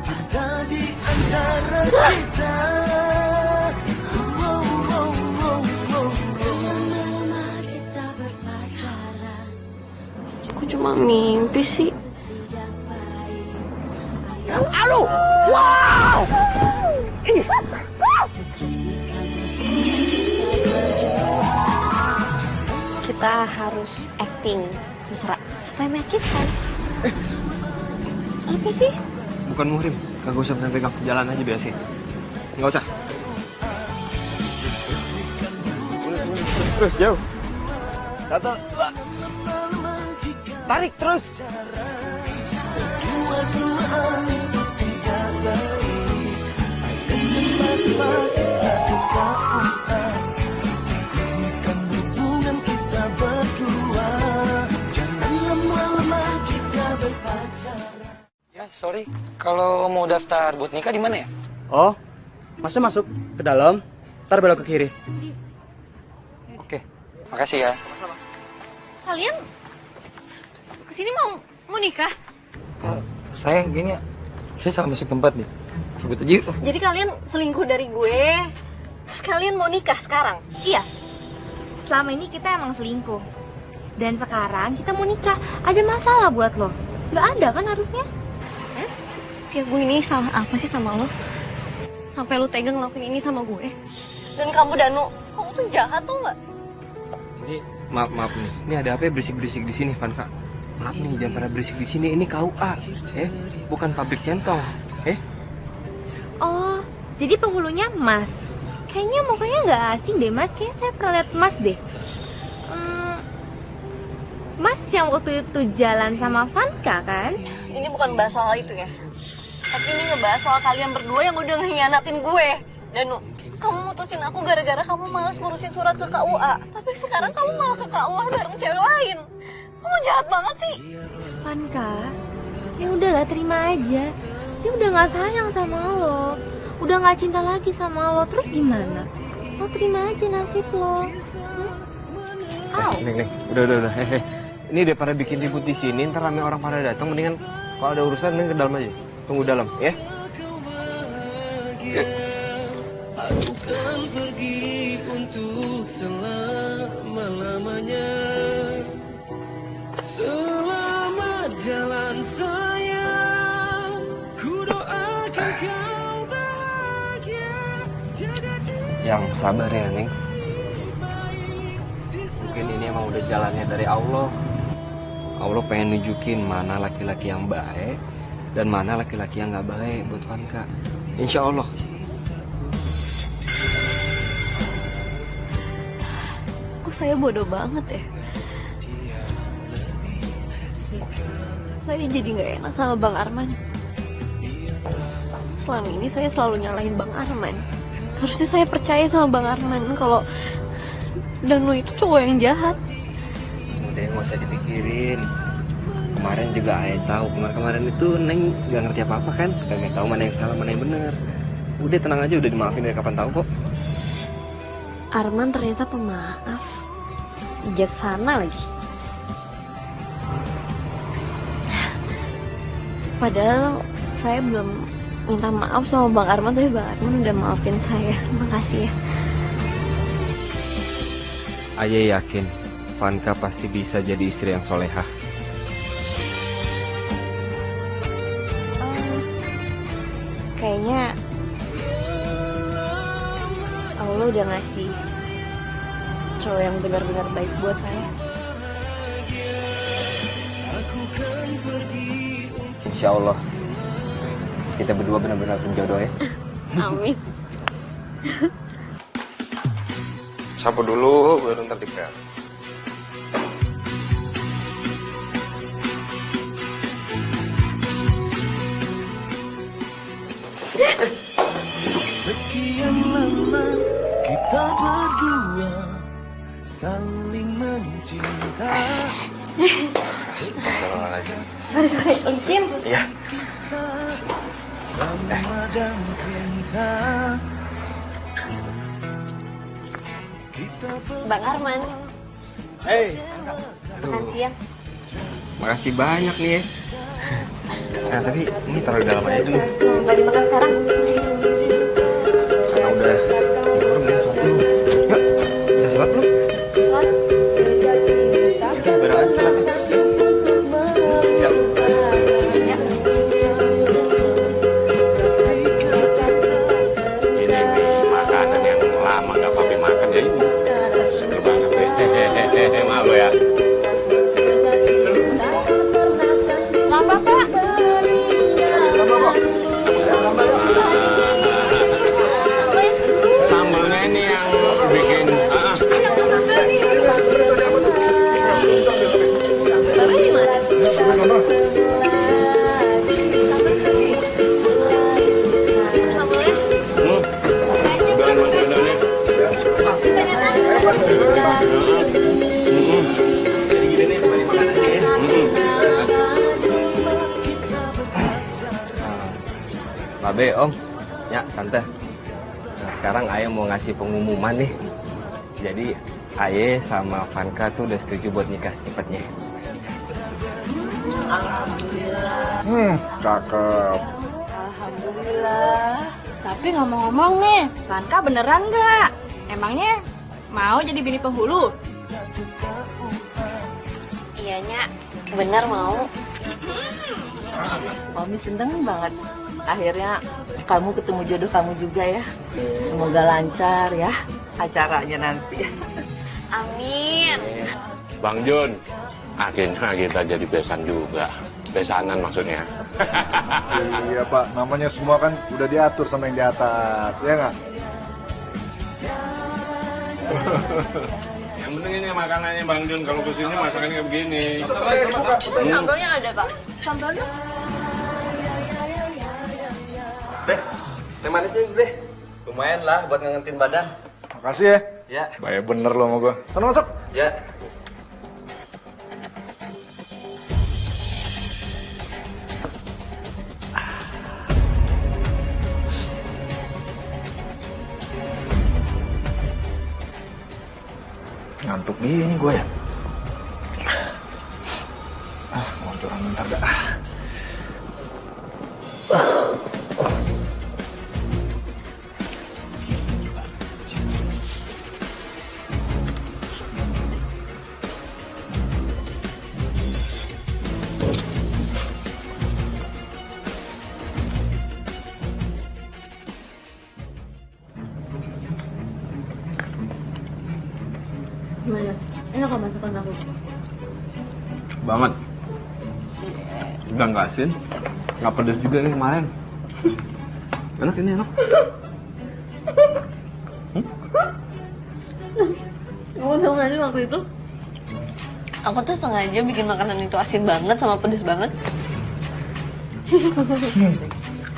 Cinta di antara kita. Aku cuma mimpi sih. Halo! Wow! Kita harus acting mesra supaya meyakinkan. Apa sih? Bukan muhrim, kagak usah pernah pegang, jalan aja biasa. Nggak usah. Terus jauh. Satu, dua. Tarik terus. Ya, sorry. Kalau mau daftar buat nikah di mana ya? Oh, Masnya masuk ke dalam, ntar belok ke kiri. Oke, makasih ya. Kalian kesini mau nikah? Sayang, kayaknya saya salah masuk tempat nih. Sebut aja yuk. Jadi kalian selingkuh dari gue, terus kalian mau nikah sekarang? Iya. Selama ini kita emang selingkuh. Dan sekarang kita mau nikah. Ada masalah buat lo? Nggak ada kan harusnya? Kayak gue ini salah apa sih sama lo? Sampai lo tega ngelakuin ini sama gue. Dan kamu Danu, kamu tuh jahat tuh nggak? Ini maaf nih. Ini ada apa ya berisik-berisik di sini, Vanka? Maaf nih, jangan pada berisik di sini. Ini KUA, bukan pabrik centong, Oh, jadi penghulunya Mas. Kayaknya mukanya nggak asing deh Mas. Kayaknya saya pernah lihat Mas deh. Mas yang waktu itu jalan sama Vanka kan? Ini bukan bahas soal itu ya. Tapi ini ngebahas soal kalian berdua yang udah ngehianatin gue. Danu, kamu mutusin aku gara-gara kamu malas ngurusin surat ke KUA. Tapi sekarang kamu malah ke KUA bareng cewek lain. Kamu jahat banget sih. Vanka, ya udahlah terima aja. Dia udah nggak sayang sama lo, udah nggak cinta lagi sama lo. Terus gimana? Lo terima aja nasib lo. Neng, udah. Ini daripada bikin ribut di sini, ntar rame orang pada datang. Mendingan kalau ada urusan, Neng ke dalam aja. Tunggu dalam, ya. Aku kan pergi untuk selama-lamanya. Selamat jalan sayang, ku doakan kau bahagia. Yang sabar ya, Neng. Mungkin ini emang udah jalannya dari Allah. Allah pengen nunjukin mana laki-laki yang baik dan mana laki-laki yang nggak baik buat Vanka. Insya Allah. Kok saya bodoh banget ya? Saya jadi nggak enak sama Bang Arman. Selama ini saya selalu nyalahin Bang Arman. Harusnya saya percaya sama Bang Arman kalau Danu itu cowok yang jahat. Udah nggak usah dipikirin. Kemarin juga Ayah tahu. Kemarin itu Neng nggak ngerti apa-apa kan? Gak tahu mana yang salah mana yang benar. Udah tenang aja, udah dimaafin dari kapan tahu kok. Arman ternyata pemaaf, bijaksana lagi. Padahal saya belum minta maaf sama Bang Arman, tapi Bang Arman udah maafin saya. Makasih ya. Ayah yakin Vanka pasti bisa jadi istri yang solehah. Kayaknya Allah udah ngasih cowok yang benar-benar baik buat saya. Insya Allah kita berdua benar-benar penjodoh ya. Amin. Sapu dulu, baru ntar dipel. Sekian lama kita berdua. saling mencinta. Astagfirullahaladzim. Sorry, licin. Iya. Ramadan cinta. Bang Arman. Hei. Makasih ya. Makasih banyak nih ya. Nah tapi ini taruh di dalam aja dulu. Nggak dimakan sekarang. Karena udah diorong ya, sholat dulu. Yuk, udah sholat belum? Sholat. Udah bareng aja sholatnya. Siap. Ini makanan yang lama gak papi makan ya ini. Seger banget deh. Maaf lo ya. Nambah, Pak. Sambalnya ini yang bikin Bapak di mana? Babe, Om. Ya, Tante. Nah, sekarang Ayah mau ngasih pengumuman nih. Jadi, Ayah sama Vanka tuh udah setuju buat nikah secepatnya. Cakep. Alhamdulillah. Tapi ngomong-ngomong nih, Vanka beneran nggak? Emangnya mau jadi bini penghulu? Iyanya, bener mau. Mami seneng banget. Akhirnya kamu ketemu jodoh kamu juga ya. Semoga lancar ya acaranya nanti. Amin. Bang Jun, akhirnya kita jadi besan juga. Besanan maksudnya. Iya Pak, namanya semua kan udah diatur sama yang di atas, ya nggak? Yang penting ini makanannya Bang Jun. Kalau kesini masakannya kayak begini. Sambalnya ada, Pak. Sambalnya? Deh, teh manisnya deh. Lumayan lah buat ngangetin badan. Makasih ya. Ya. Baik bener lo sama gua. Sana masuk. Ya. Ngantuk gini gue ya. Mau curang bentar dah. Gimana? Enak nggak masakan aku? Banget. Udah nggak asin, nggak pedes juga nih kemarin. Enak ini enak. Kamu tahu nggak sih waktu itu? Aku tuh sengaja bikin makanan itu asin banget sama pedes banget.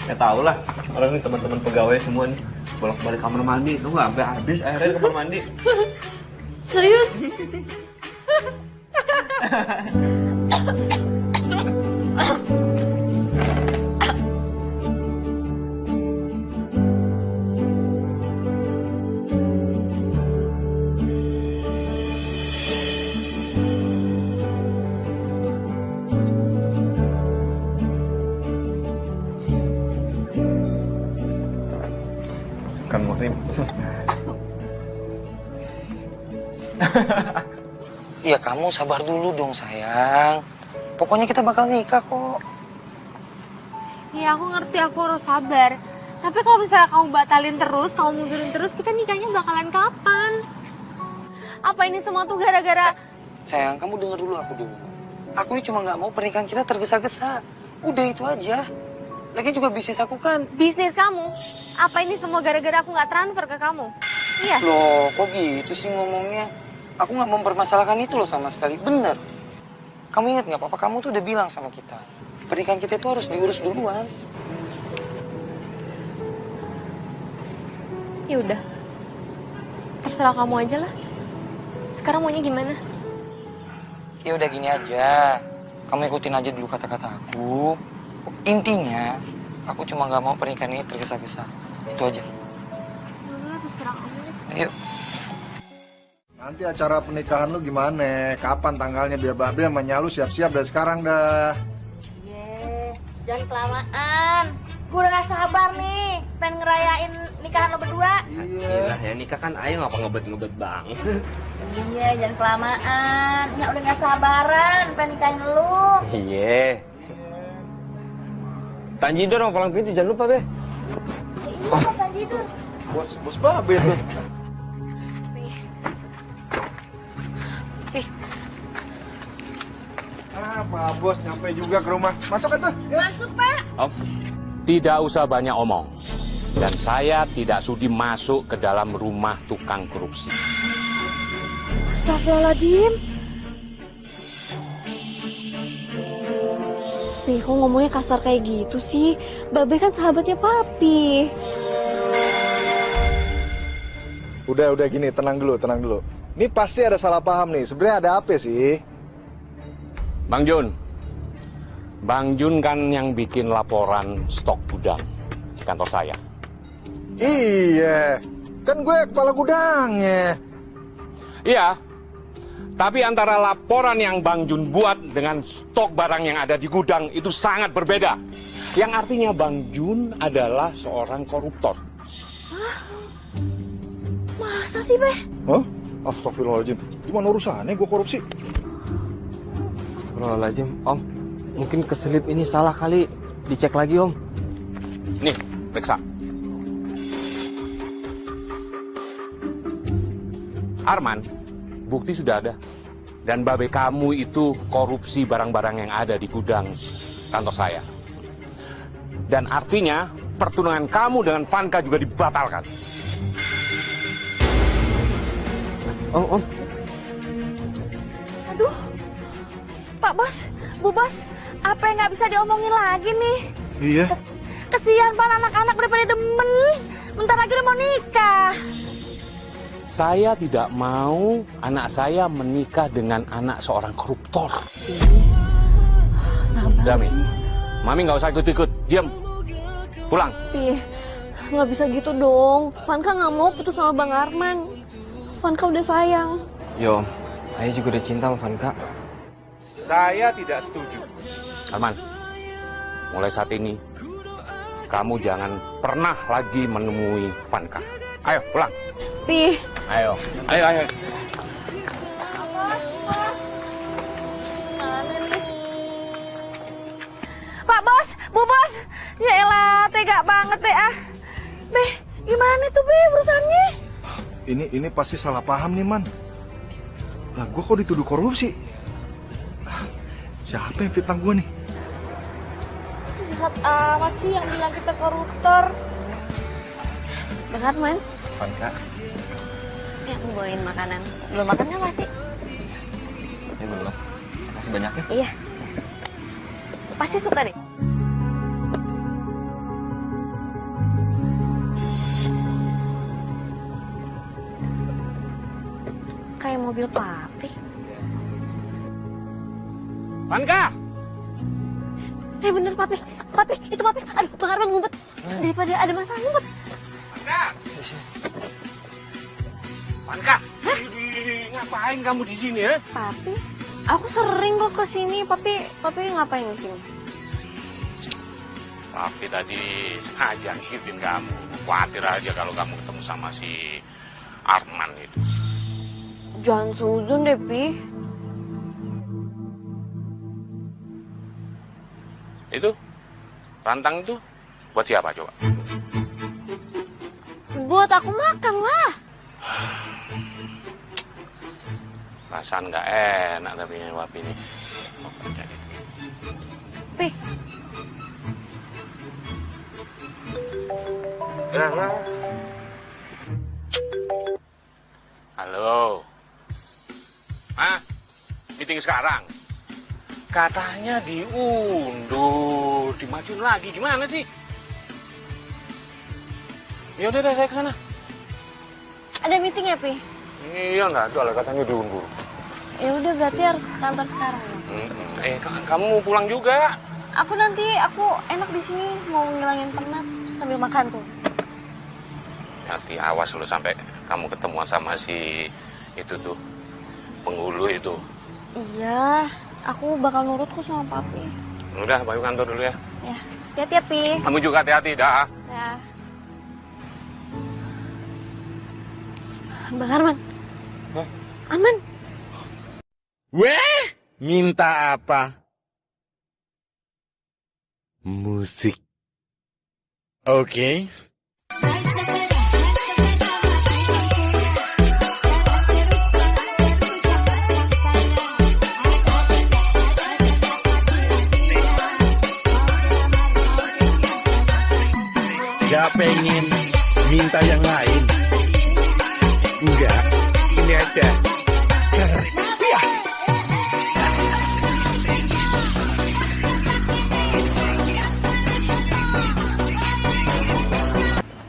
Ya tau lah, orang ini teman-teman pegawai semua nih bolak-balik kamar mandi, tuh nggak sampai habis akhirnya di kamar mandi. Serius? Kan Muhrim. Ya kamu sabar dulu dong sayang. Pokoknya kita bakal nikah kok. Iya aku ngerti, aku harus sabar. Tapi kalau misalnya kamu batalin terus, kamu mundurin terus, kita nikahnya bakalan kapan? Apa ini semua tuh gara-gara... Sayang, kamu denger dulu aku dulu. Aku ini cuma nggak mau pernikahan kita tergesa-gesa. Udah itu aja. Lagian juga bisnis aku kan. Bisnis kamu? Apa ini semua gara-gara aku nggak transfer ke kamu? Iya. Loh, kok gitu sih ngomongnya? Aku nggak mempermasalahkan itu loh sama sekali. Bener. Kamu ingat nggak, papa kamu tuh udah bilang sama kita. Pernikahan kita itu harus diurus duluan. Ya udah. Terserah kamu aja lah. Sekarang maunya gimana? Ya udah gini aja. Kamu ikutin aja dulu kata-kata aku. Intinya, aku cuma nggak mau pernikahan ini tergesa-gesa. Itu aja. Terserah kamu deh. Ayo. Nanti acara pernikahan lu gimana? Kapan tanggalnya biar Babe sama Nyalu siap-siap dari sekarang dah. Jangan kelamaan. Gue udah gak sabar nih. Pengen ngerayain nikahan lo berdua. Gila ya, nikah kan ayo ngapa ngebet-ngebet bang. Iya, jangan kelamaan. Ya udah gak sabaran pengen nikahin lo. Iya. Tanjidor sama palang pintu jangan lupa, Be. Iya, Pak Tanjidor. Bos Babe tuh. Pak Bos nyampe juga ke rumah. Masuk atuh. Masuk, Pak. Om, tidak usah banyak omong. Dan saya tidak sudi masuk ke dalam rumah tukang korupsi. Astagfirullahaladzim. Nih, kok ngomongnya kasar kayak gitu sih? Babe kan sahabatnya Papi. Udah gini, tenang dulu. Ini pasti ada salah paham nih. Sebenarnya ada apa sih? Bang Jun kan yang bikin laporan stok gudang di kantor saya. Iya, kan gue kepala gudangnya. Iya, tapi antara laporan yang Bang Jun buat dengan stok barang yang ada di gudang itu sangat berbeda. Yang artinya Bang Jun adalah seorang koruptor. Masa sih, Be? Hah? Astagfirullahaladzim. Gimana urusannya gue korupsi? Astagfirullahaladzim, Om. Mungkin keselip ini salah kali. Dicek lagi, Om. Nih, periksa. Arman, bukti sudah ada. Dan babe kamu itu korupsi barang-barang yang ada di gudang kantor saya. Dan artinya pertunangan kamu dengan Vanka juga dibatalkan. Om. Aduh, Pak Bos, Bu Bos, apa yang nggak bisa diomongin lagi nih? Iya. Kesian Pan, anak-anak udah pada demen. Bentar lagi udah mau nikah. Saya tidak mau anak saya menikah dengan anak seorang koruptor. Dami, Mami nggak usah ikut-ikut, diam. Pulang. Ih, nggak bisa gitu dong. Vanka nggak mau putus sama Bang Arman. Vanka udah sayang. Yo, Om. Ayah juga udah cinta sama Vanka. Saya tidak setuju. Arman, mulai saat ini, kamu jangan pernah lagi menemui Vanka. Ayo, pulang. Pi. Ayo. Pak Bos, Bu Bos, ya elah, tega banget deh ah. Be, gimana tuh Be urusannya? Ini pasti salah paham nih, Man. Lah, gue kok dituduh korupsi? Siapa yang fitnah gue nih? Jahat amat sih yang bilang kita koruptor. Berat, Man. Vanka. Ya, aku bawain makanan. Belum makan kan pasti? Ya belum. Makasih banyak ya. Iya. Pasti suka deh. Kayak mobil Papi. Vanka! Bener Papi. Papi, itu Papi. Aduh, Bang Arman ngumpet. Daripada ada masalah ngumpet. Vanka! Ngapain kamu di sini ya? Papi, aku sering kok ke sini. Papi ngapain di sini? Papi tadi sengaja ngikutin kamu. Khawatir aja kalau kamu ketemu sama si Arman itu. Jangan suzon deh, Pi. Itu, rantang itu buat siapa coba? Buat aku makan lah. Perasaan nggak enak tapi ini Papi ini. Pi. Halo. Ah, meeting sekarang. Katanya diundur, dimajuin lagi. Gimana sih? Ya udah saya ke sana. Ada meeting ya, Pi? Iya nggak, soalnya katanya diundur. Ya udah berarti harus ke kantor sekarang. Kamu mau pulang juga? Aku enak di sini mau ngilangin penat sambil makan tuh. Nanti awas lu sampai kamu ketemuan sama si itu tuh penghulu itu. Iya, aku bakal nurut kok sama papi. Udah, Bayu kantor dulu ya. Ya, hati-hati ya, Pi. Kamu juga hati-hati, dah. Ya. Bang Arman. Hah? Aman. Weh, minta apa? Musik. Oke. Gak pengen minta yang lain? Enggak, ini aja. Cerdas.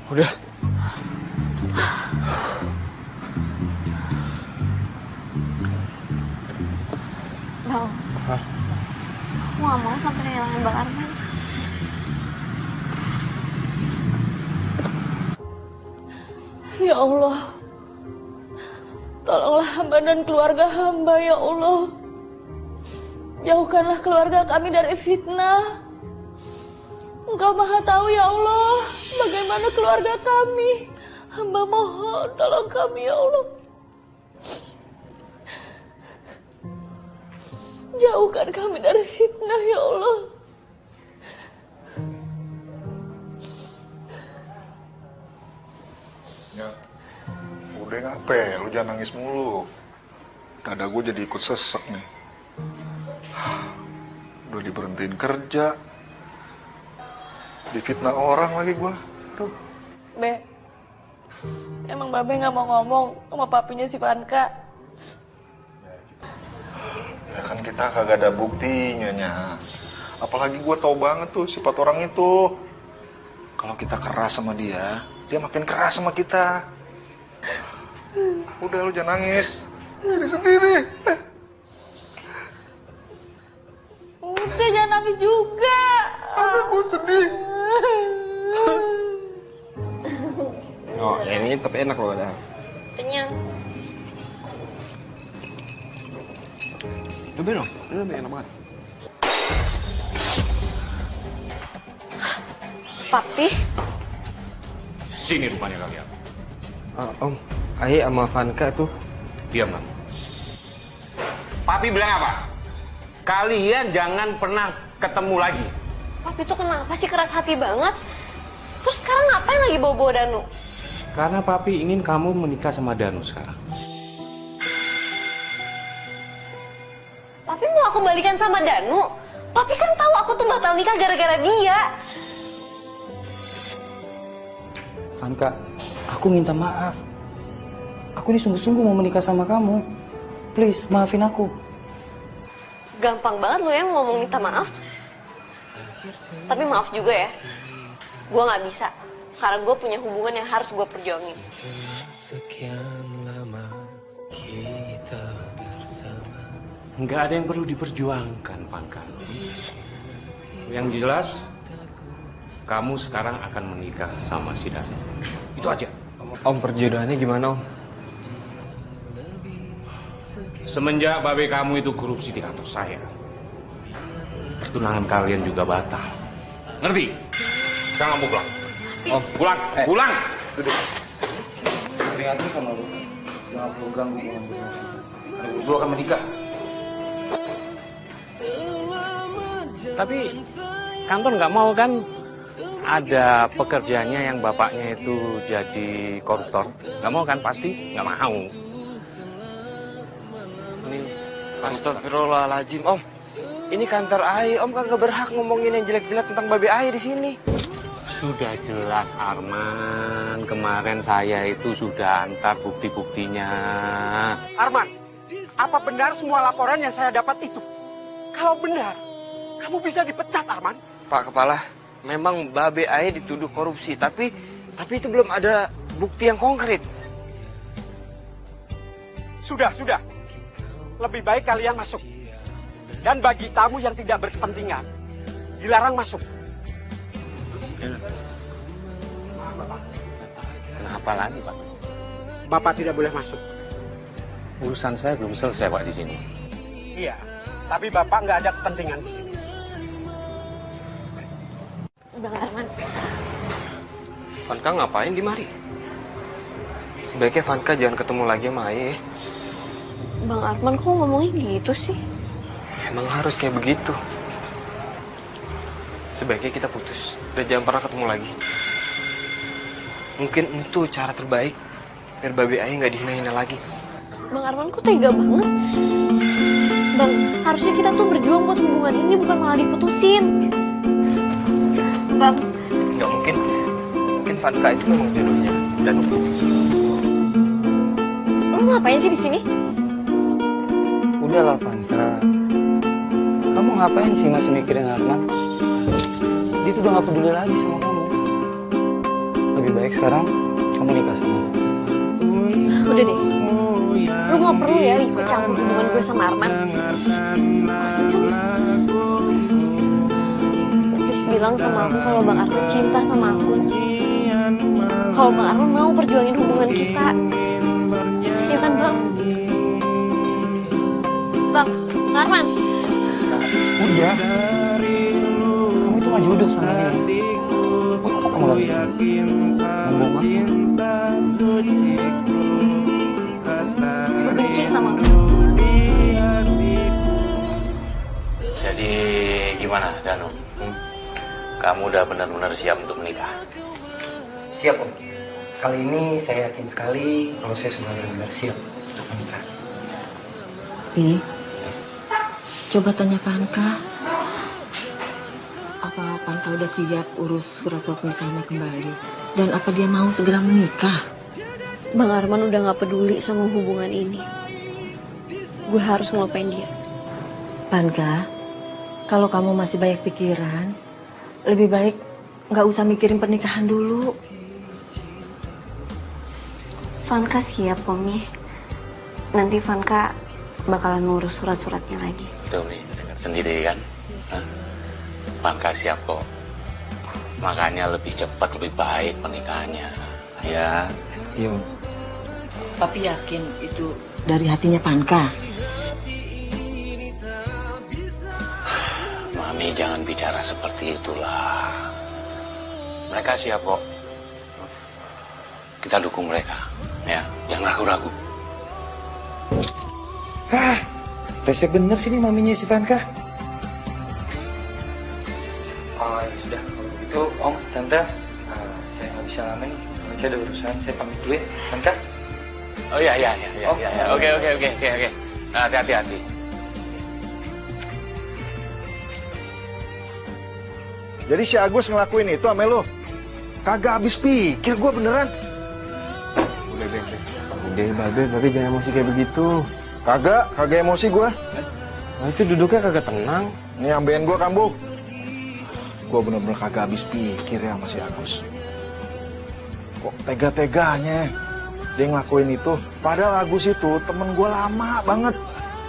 Udah. Bang. Hah? Aku gak mau sampai kehilangan Bang Arman. Ya Allah, tolonglah hamba dan keluarga hamba, ya Allah. Jauhkanlah keluarga kami dari fitnah. Engkau maha tahu, ya Allah, bagaimana keluarga kami. Hamba mohon, tolong kami, ya Allah. Jauhkan kami dari fitnah, ya Allah. Ya, udah ngapain? Lu jangan nangis mulu. Dada gue jadi ikut sesek nih. Udah diberhentiin kerja. Difitnah orang lagi gue. Aduh. Be, emang Babe gak mau ngomong sama papinya si Vanka? Ya kan kita kagak ada buktinya, Nya. Apalagi gue tau banget tuh sifat orang itu. Kalau kita keras sama dia makin keras sama kita. Udah, lu jangan nangis. Jadi sendiri. Udah, jangan nangis juga. Aku sedih. Oh, ya ini tapi enak loh, ada. Kenyang. Coba dong, ini enak banget. Papi? Sini rupanya kalian. Om, Ayah sama Vanka tuh. Diam kamu. Papi bilang apa? Kalian jangan pernah ketemu lagi. Papi tuh kenapa sih keras hati banget? Terus sekarang ngapain lagi bawa-bawa Danu? Karena papi ingin kamu menikah sama Danu sekarang. Papi mau aku balikan sama Danu? Papi kan tahu aku tuh batal nikah gara-gara dia. Vanka, aku minta maaf. Aku ini sungguh-sungguh mau menikah sama kamu. Please, maafin aku. Gampang banget lo ya ngomong minta maaf. Tapi maaf juga ya, gue gak bisa. Karena gue punya hubungan yang harus gue perjuangin. Nggak ada yang perlu diperjuangkan, Vanka. Yang jelas, kamu sekarang akan menikah sama si Danu. Itu aja. Om, perjodohannya gimana, Om? Semenjak babe kamu itu korupsi di kantor saya, pertunangan kalian juga batal. Ngerti? Sekarang kamu pulang. Om, pulang, pulang. Duduk. Prihatin sama lu. Jangan perlu ganggu hubungan gue akan menikah. Tapi kantor nggak mau kan ada pekerjaannya yang bapaknya itu jadi koruptor. Nggak mau kan? Pasti nggak mau. Ini astagfirullahaladzim, Om. Ini kantor Ai, Om kagak berhak ngomongin yang jelek-jelek tentang babe Ai di sini. Sudah jelas, Arman. Kemarin saya itu sudah antar bukti-buktinya. Arman, apa benar semua laporan yang saya dapat itu? Kalau benar, kamu bisa dipecat, Arman. Pak Kepala, memang babe Ai dituduh korupsi, tapi itu belum ada bukti yang konkret. Sudah. Lebih baik kalian masuk. Dan bagi tamu yang tidak berkepentingan, dilarang masuk. Kenapa lagi, Pak? Bapak tidak boleh masuk. Urusan saya belum selesai, Pak, di sini. Iya, tapi Bapak nggak ada kepentingan di sini. Bang Arman. Vanka ngapain di mari? Sebaiknya Vanka jangan ketemu lagi sama Ayah. Bang Arman kok ngomongnya gitu sih? Emang harus kayak begitu. Sebaiknya kita putus dan jangan pernah ketemu lagi. Mungkin itu cara terbaik biar Babe Ayah nggak dihina-hina lagi. Bang Arman kok tega banget? Bang, harusnya kita tuh berjuang buat hubungan ini, bukan malah diputusin. Bang. Nggak mungkin. Mungkin Vanka itu memang jodohnya. Dan lu ngapain sih di sini? Udahlah Vanka. Kamu ngapain sih masih mikirin Arman? Dia tuh udah gak peduli lagi sama kamu. Lebih baik sekarang kamu nikah sama aku. Udah deh. Lu gak perlu ya ikut campur hubungan gue sama Arman. Please bilang sama aku kalau Bang Arman cinta sama aku. Kalau Bang Arman mau perjuangin hubungan kita. Ya kan Bang? Bang Arman. Udah. Kamu itu gak jodoh sama dia. Buat apa kamu lagi ngomong Benci sama aku. Jadi gimana, Danu? Kamu udah benar-benar siap untuk menikah? Siap, Om. Kali ini saya yakin sekali kalau saya sudah benar-benar siap untuk menikah. Coba tanya Vanka. Apa Vanka udah siap urus surat-surat nikahnya kembali? Dan apa dia mau segera menikah? Bang Arman udah gak peduli sama hubungan ini. Gue harus ngelupain dia. Vanka, kalau kamu masih banyak pikiran, lebih baik gak usah mikirin pernikahan dulu. Vanka siap, Om. Nanti Vanka bakalan ngurus surat-suratnya lagi. Tuh nih, dengar sendiri kan? Vanka siap kok. Makanya lebih cepat, lebih baik pernikahannya. Ya. Iya. Papi yakin itu dari hatinya Vanka. Mami jangan bicara seperti itulah. Mereka siap kok. Kita dukung mereka. Ya, jangan ragu-ragu. Resep bener sih nih maminya si Vanka. Oh ya sudah, kalau begitu Om, Tante, saya nggak bisa lama nih. Saya ada urusan, saya pamit dulu ya, Vanka. Oh iya. Oke. Nah, hati-hati. Jadi si Agus ngelakuin itu sama lo? Kagak habis pikir gue beneran. Udah, Babe jangan emosi kayak begitu. Kagak emosi gue. Nah itu duduknya kagak tenang. Nih ambein gue Kambu. Gue bener-bener kagak habis pikir ya sama si Agus. Kok tega-teganya dia ngelakuin itu. Padahal Agus itu temen gue lama banget.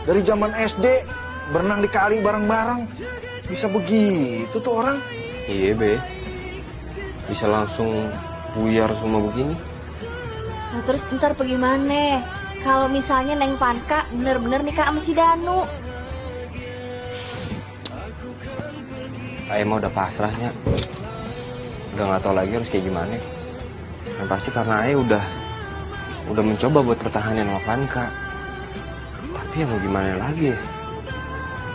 Dari zaman SD, berenang di kali bareng-bareng. Bisa begitu tuh orang. Iya, Be. Bisa langsung buyar semua begini. Nah terus ntar bagaimana? Kalau misalnya Neng Vanka bener-bener nikah sama si Danu. Ayah mah udah pasrahnya. Udah gak tahu lagi harus kayak gimana. Yang pasti karena Ayah udah mencoba buat pertahanan sama Vanka. Tapi ya mau gimana lagi ya?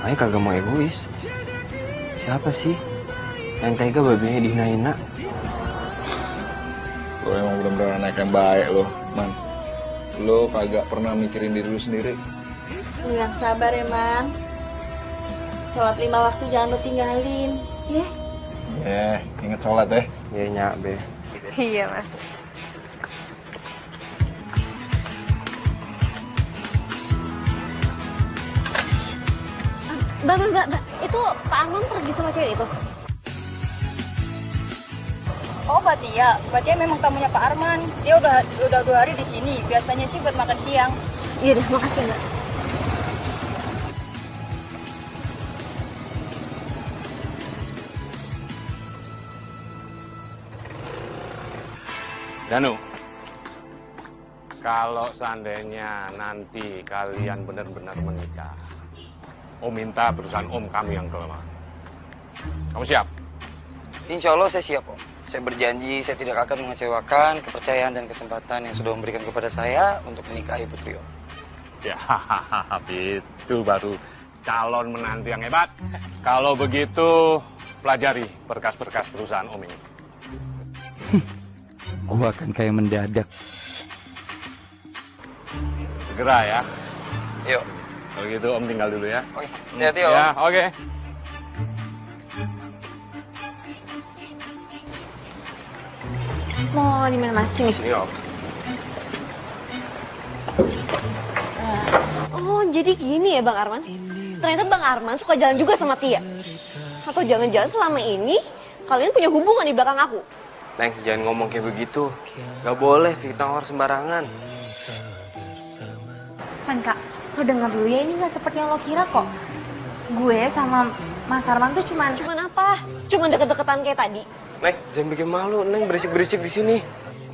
Ayah kagak mau egois. Siapa sih yang tega babenya dihina-hina? Lo emang bener-bener anak yang baik lo, Man. Lo kagak pernah mikirin diri lo sendiri. Lu yang sabar ya, Man. Sholat 5 waktu jangan lu tinggalin, ya? Inget sholat ya. Iya, Nyak, Be. Iya, Mas. Mbak, itu Pak Arman pergi sama cewek itu? Oh, Mbak Tia memang tamunya Pak Arman. Dia udah 2 hari di sini. Biasanya sih buat makan siang. Iya deh, makasih Mbak. Danu, kalau seandainya nanti kalian benar-benar menikah, Om minta perusahaan Om kami yang kelola. Kamu siap? Insya Allah saya siap, Om. Saya berjanji saya tidak akan mengecewakan kepercayaan dan kesempatan yang sudah memberikan kepada saya untuk menikahi putri Om. Ya, itu baru calon menantu yang hebat. Kalau begitu, pelajari berkas-berkas perusahaan Om ini. Gua akan kayak mendadak. Segera ya. Yuk. Kalau gitu Om tinggal dulu ya. Oke, hati-hati Om. Ya, oke. Mau di mana Mas? Sini. Sini Om. Oh, jadi gini ya Bang Arman? Ternyata Bang Arman suka jalan juga sama Tia. Atau jangan-jangan selama ini kalian punya hubungan di belakang aku? Neng, jangan ngomong kayak begitu. Gak boleh fitnah orang sembarangan. Kan Kak, lo denger dulu ya, ini gak seperti yang lo kira kok. Gue sama Mas Arman tuh cuman apa? Cuman deket-deketan kayak tadi. Neng, jangan bikin malu. Neng berisik-berisik di sini.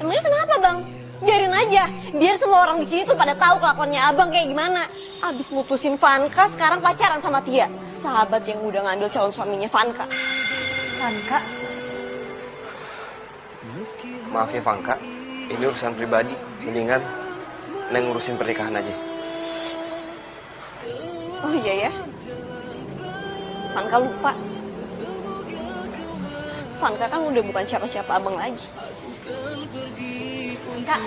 Emangnya kenapa Bang? Biarin aja, biar semua orang di sini tuh pada tahu kelakuannya Abang kayak gimana. Abis mutusin Vanka, sekarang pacaran sama Tia. Sahabat yang udah ngambil calon suaminya Vanka. Vanka? Maaf ya Vanka, ini urusan pribadi. Mendingan Neng ngurusin pernikahan aja. Oh iya ya? Vanka lupa. Vanka kan udah bukan siapa-siapa Abang lagi. Kak.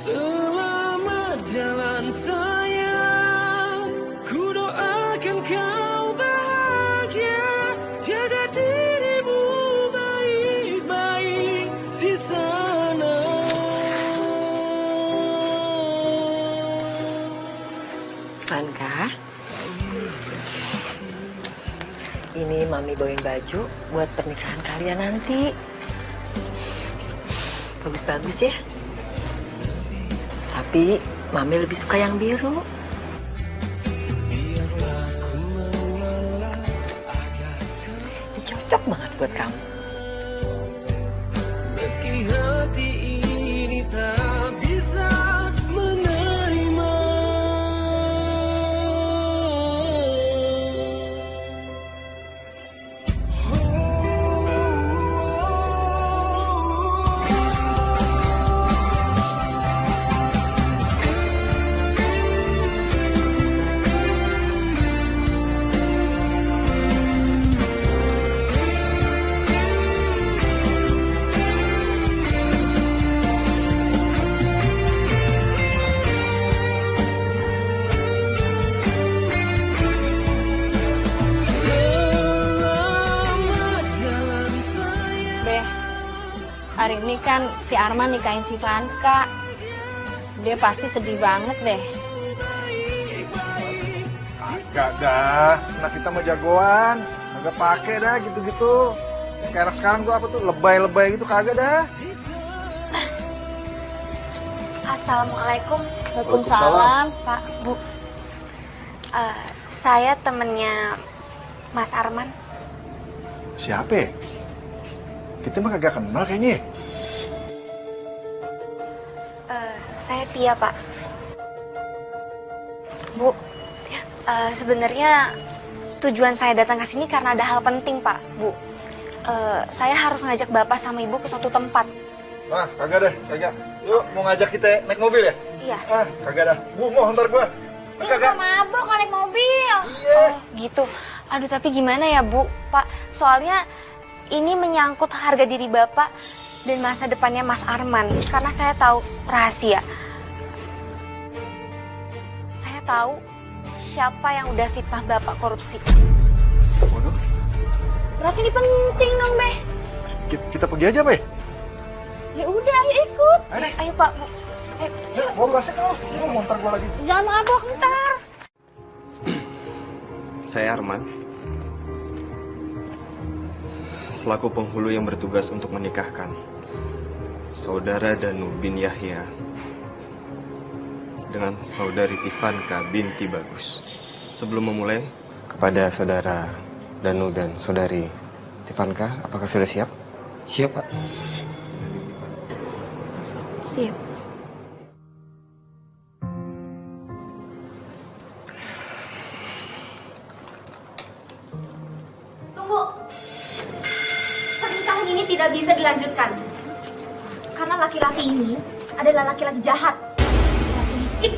Selamat jalan sayang, ku doakan kau bahagia, jaga dirimu baik-baik di sana. Vanka, ini Mami bawain baju buat pernikahan kalian nanti. Bagus-bagus ya. Tapi Mami lebih suka yang biru. Ini cocok banget buat kamu. Meski hati ini tak bisa menerima. Hari ini kan si Arman nikahin si Vanka. Dia pasti sedih banget deh. Agak dah, nah kita mah jagoan. Agak pakai dah gitu-gitu. Kayak sekarang tuh apa tuh lebay-lebay gitu kagak dah. Assalamualaikum. Waalaikumsalam. Pak, Bu. Saya temennya Mas Arman. Siapa? Kita mah kagak kenal kayaknya. Saya Tia, Pak. Bu, sebenarnya tujuan saya datang ke sini karena ada hal penting, Pak. Bu, saya harus ngajak Bapak sama Ibu ke suatu tempat. Ah, kagak deh, kagak. Yuk, mau ngajak kita naik mobil ya? Iya. Ah, kagak dah. Bu, mau ntar gua. Kagak mabok kalau naik mobil. Iya. Oh, gitu. Aduh, tapi gimana ya, Bu? Pak, soalnya ini menyangkut harga diri Bapak dan masa depannya Mas Arman. Karena saya tahu rahasia. Saya tahu siapa yang udah fitnah Bapak korupsi. Waduh. Berarti ini penting dong, Be. Kita pergi aja, Be. Ya udah, ayo ikut. Ayo, Pak, Bu. Ya, mau gasek lo. Mau ntar gua lagi. Jangan mabok ntar. Saya Arman. selaku penghulu yang bertugas untuk menikahkan Saudara Danu bin Yahya dengan Saudari Tifanka binti Bagus. Sebelum memulai, kepada Saudara Danu dan Saudari Tifanka, apakah sudah siap? Siap, Pak. Siap. Tunggu. Pernikahan ini tidak bisa dilanjutkan. Karena laki-laki ini adalah laki-laki jahat. Laki licik.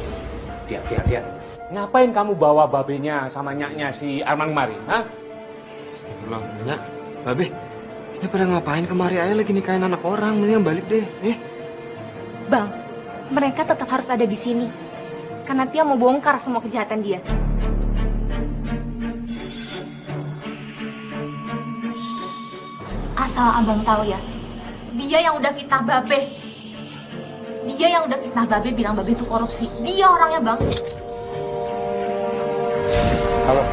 Tiap. Ngapain kamu bawa babenya sama nyaknya si Arman kemari? Hah? Astagfirullah, Nyak. Babe, ini pada ngapain kemari aja lagi nikahin anak orang? Mendingan balik deh. Bang, mereka tetap harus ada di sini. Karena Tia mau bongkar semua kejahatan dia. Asal abang tahu ya, dia yang udah fitnah Babe. Dia yang udah fitnah Babe bilang Babe itu korupsi. Dia orangnya, Bang. Halo.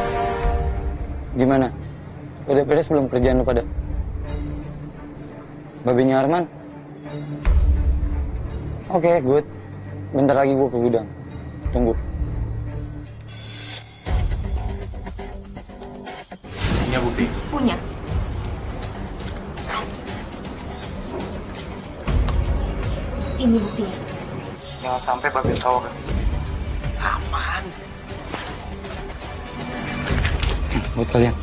Gimana? Udah beres belum kerjaan lu pada? Babenya Arman? Oke, good. Bentar lagi gua ke gudang. Tunggu. Punya bukti? Punya. Ini buktinya. Jangan sampai Babe tahu kan. Aman. Buat kalian.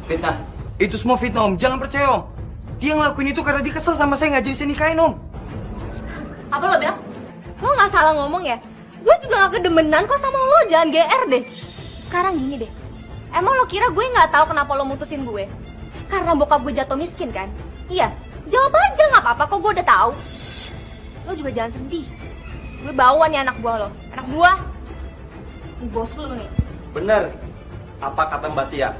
Fitnah. Itu semua fitnah, Om. Jangan percaya, Om. Dia ngelakuin itu karena dia kesel sama saya nggak jadi saya nikahin, Om. Apa lo bilang? Lo nggak salah ngomong ya? Gue juga gak kedemenan kok sama lo, jangan GR deh. Sekarang gini deh, emang lo kira gue nggak tahu kenapa lo mutusin gue? Karena bokap gue jatuh miskin kan? Iya, jawab aja nggak apa-apa kok gue udah tahu. Lo juga jangan sedih. Gue bawa nih anak buah lo, anak buah. Ini bos lo nih. Bener. Apa kata Mbak Tia?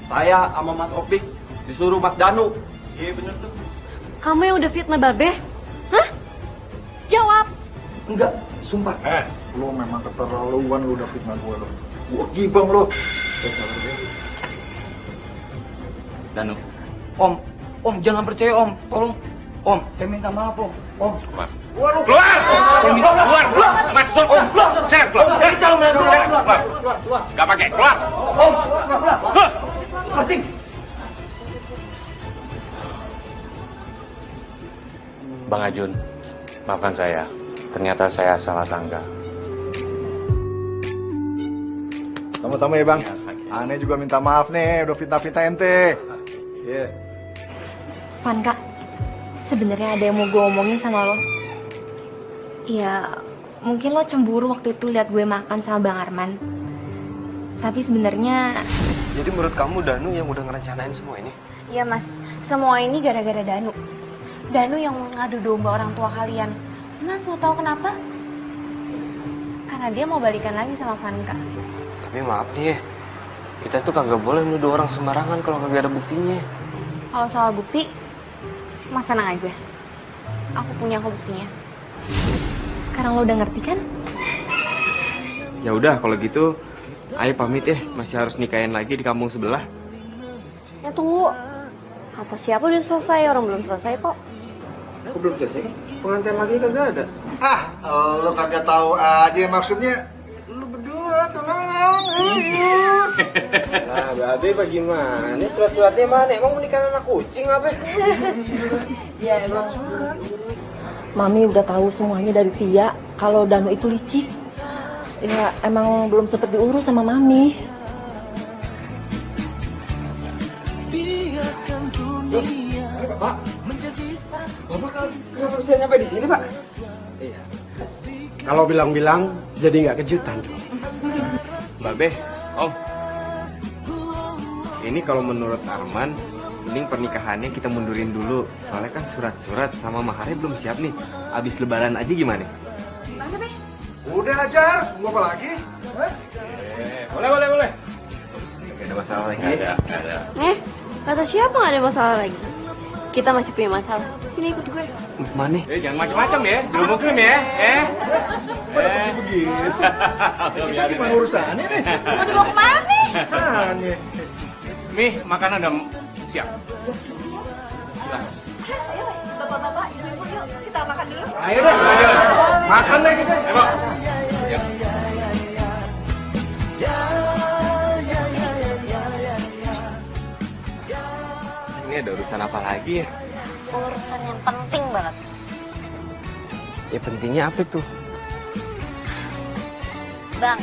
Saya sama Mas Opik disuruh Mas Danu. Iya bener tuh. Kamu yang udah fitnah Babe? Hah? Jawab. Enggak, sumpah. Lo memang keterlaluan lo udah fitnah gue lo. Gue gibang lo. Danu. Om jangan percaya, Om. Tolong. Om, saya minta maaf, Om. Om. Keluar! Saya minta keluar! Mas, keluar! Saya keluar! Saya calon menantu. Keluar! Gak pakai, keluar! Om, keluar. Pasti. Bang Ajun, maafkan saya. Ternyata saya salah sangka. Sama-sama ya bang. Aneh juga minta maaf nih, udah fitnah-fitnah ente. Iya. Van Kak, sebenarnya ada yang mau gue omongin sama lo. Ya, mungkin lo cemburu waktu itu lihat gue makan sama Bang Arman. Tapi sebenarnya. Jadi menurut kamu Danu yang udah ngerencanain semua ini? Iya mas, semua ini gara-gara Danu. Danu yang ngadu domba orang tua kalian. Mas mau tahu kenapa? Karena dia mau balikan lagi sama Vanka. Tapi maaf nih ya, kita tuh kagak boleh nuduh orang sembarangan kalau kagak ada buktinya. Kalau soal bukti, mas tenang aja. Aku punya buktinya. Sekarang lo udah ngerti kan? Ya udah kalau gitu, ayo pamit ya. Masih harus nikahin lagi di kampung sebelah. Ya tunggu. Kata siapa udah selesai, orang belum selesai kok. Aku belum selesai. Pengantin lagi kagak ada. Lo kagak tahu aja maksudnya. Lu berdua tenang. Nah, Babe bagaimana? Surat-suratnya mana? Emang menikahin anak kucing apa? Ya emang. Mami udah tahu semuanya dari Tia kalau Danu itu licik. Ya emang belum sempet diurus sama Mami. Pak, Bapak kenapa bisa nyampe di sini, Pak? Iya. Kalau bilang-bilang jadi nggak kejutan dong. Babe, Om. Ini kalau menurut Arman, mending pernikahannya kita mundurin dulu. Soalnya kan surat-surat sama maharnya belum siap nih. Abis lebaran aja gimana? Gimana, Be? Udah ajar, mau apa lagi? Boleh. Gak ada masalah lagi. Ada. Kata siapa nggak ada masalah lagi? kita masih punya masalah. Sini ikut gue. Mana? Jangan macam-macam ya, diumumin ya. Begitu. Kita gimana urusannya nih? Mau dibawa kemana nih? Tanya. Mih, makanan udah siap. Bapak-bapak, ibu-ibu yuk kita makan dulu. Ayo deh, makan deh kita. Ini ada urusan apa lagi ya? Urusan yang penting banget. Ya pentingnya apa tuh? Bang,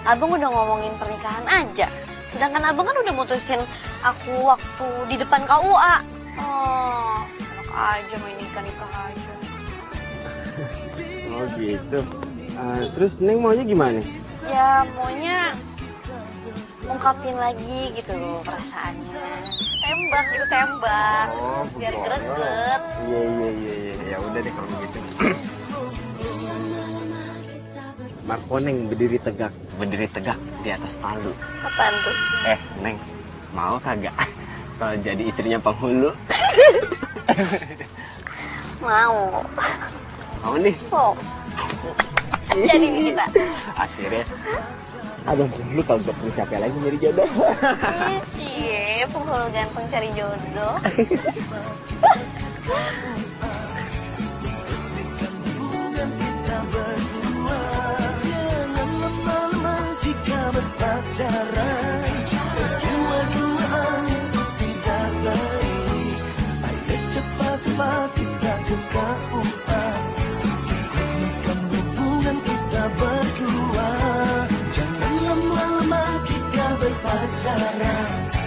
abang udah ngomongin pernikahan aja. Sedangkan abang kan udah mutusin aku waktu di depan KUA. Oh, enak aja main nikah-nikah aja. Oh gitu. Terus Neng maunya gimana? Ya maunya ungkapin lagi gitu loh perasaannya. Tembak gitu, tembak. Oh, biar begitu. greget. Iya. Ya udah deh kalau begitu. Marco Neng berdiri tegak di atas palu. Apaan tuh? Neng, mau kagak kalau jadi istrinya penghulu? Mau. Mau nih. Oh. Jadi nih kita. Akhirnya abang penghulu kalau gak punya siapa lagi nyari jodoh. Cie, penghulu ganteng cari jodoh. Jika berpacaran, berdua-duaan tidak baik. Ayo cepat-cepat kita ke KUA, resmikan hubungan kita berdua. Jangan lama-lama jika berpacaran.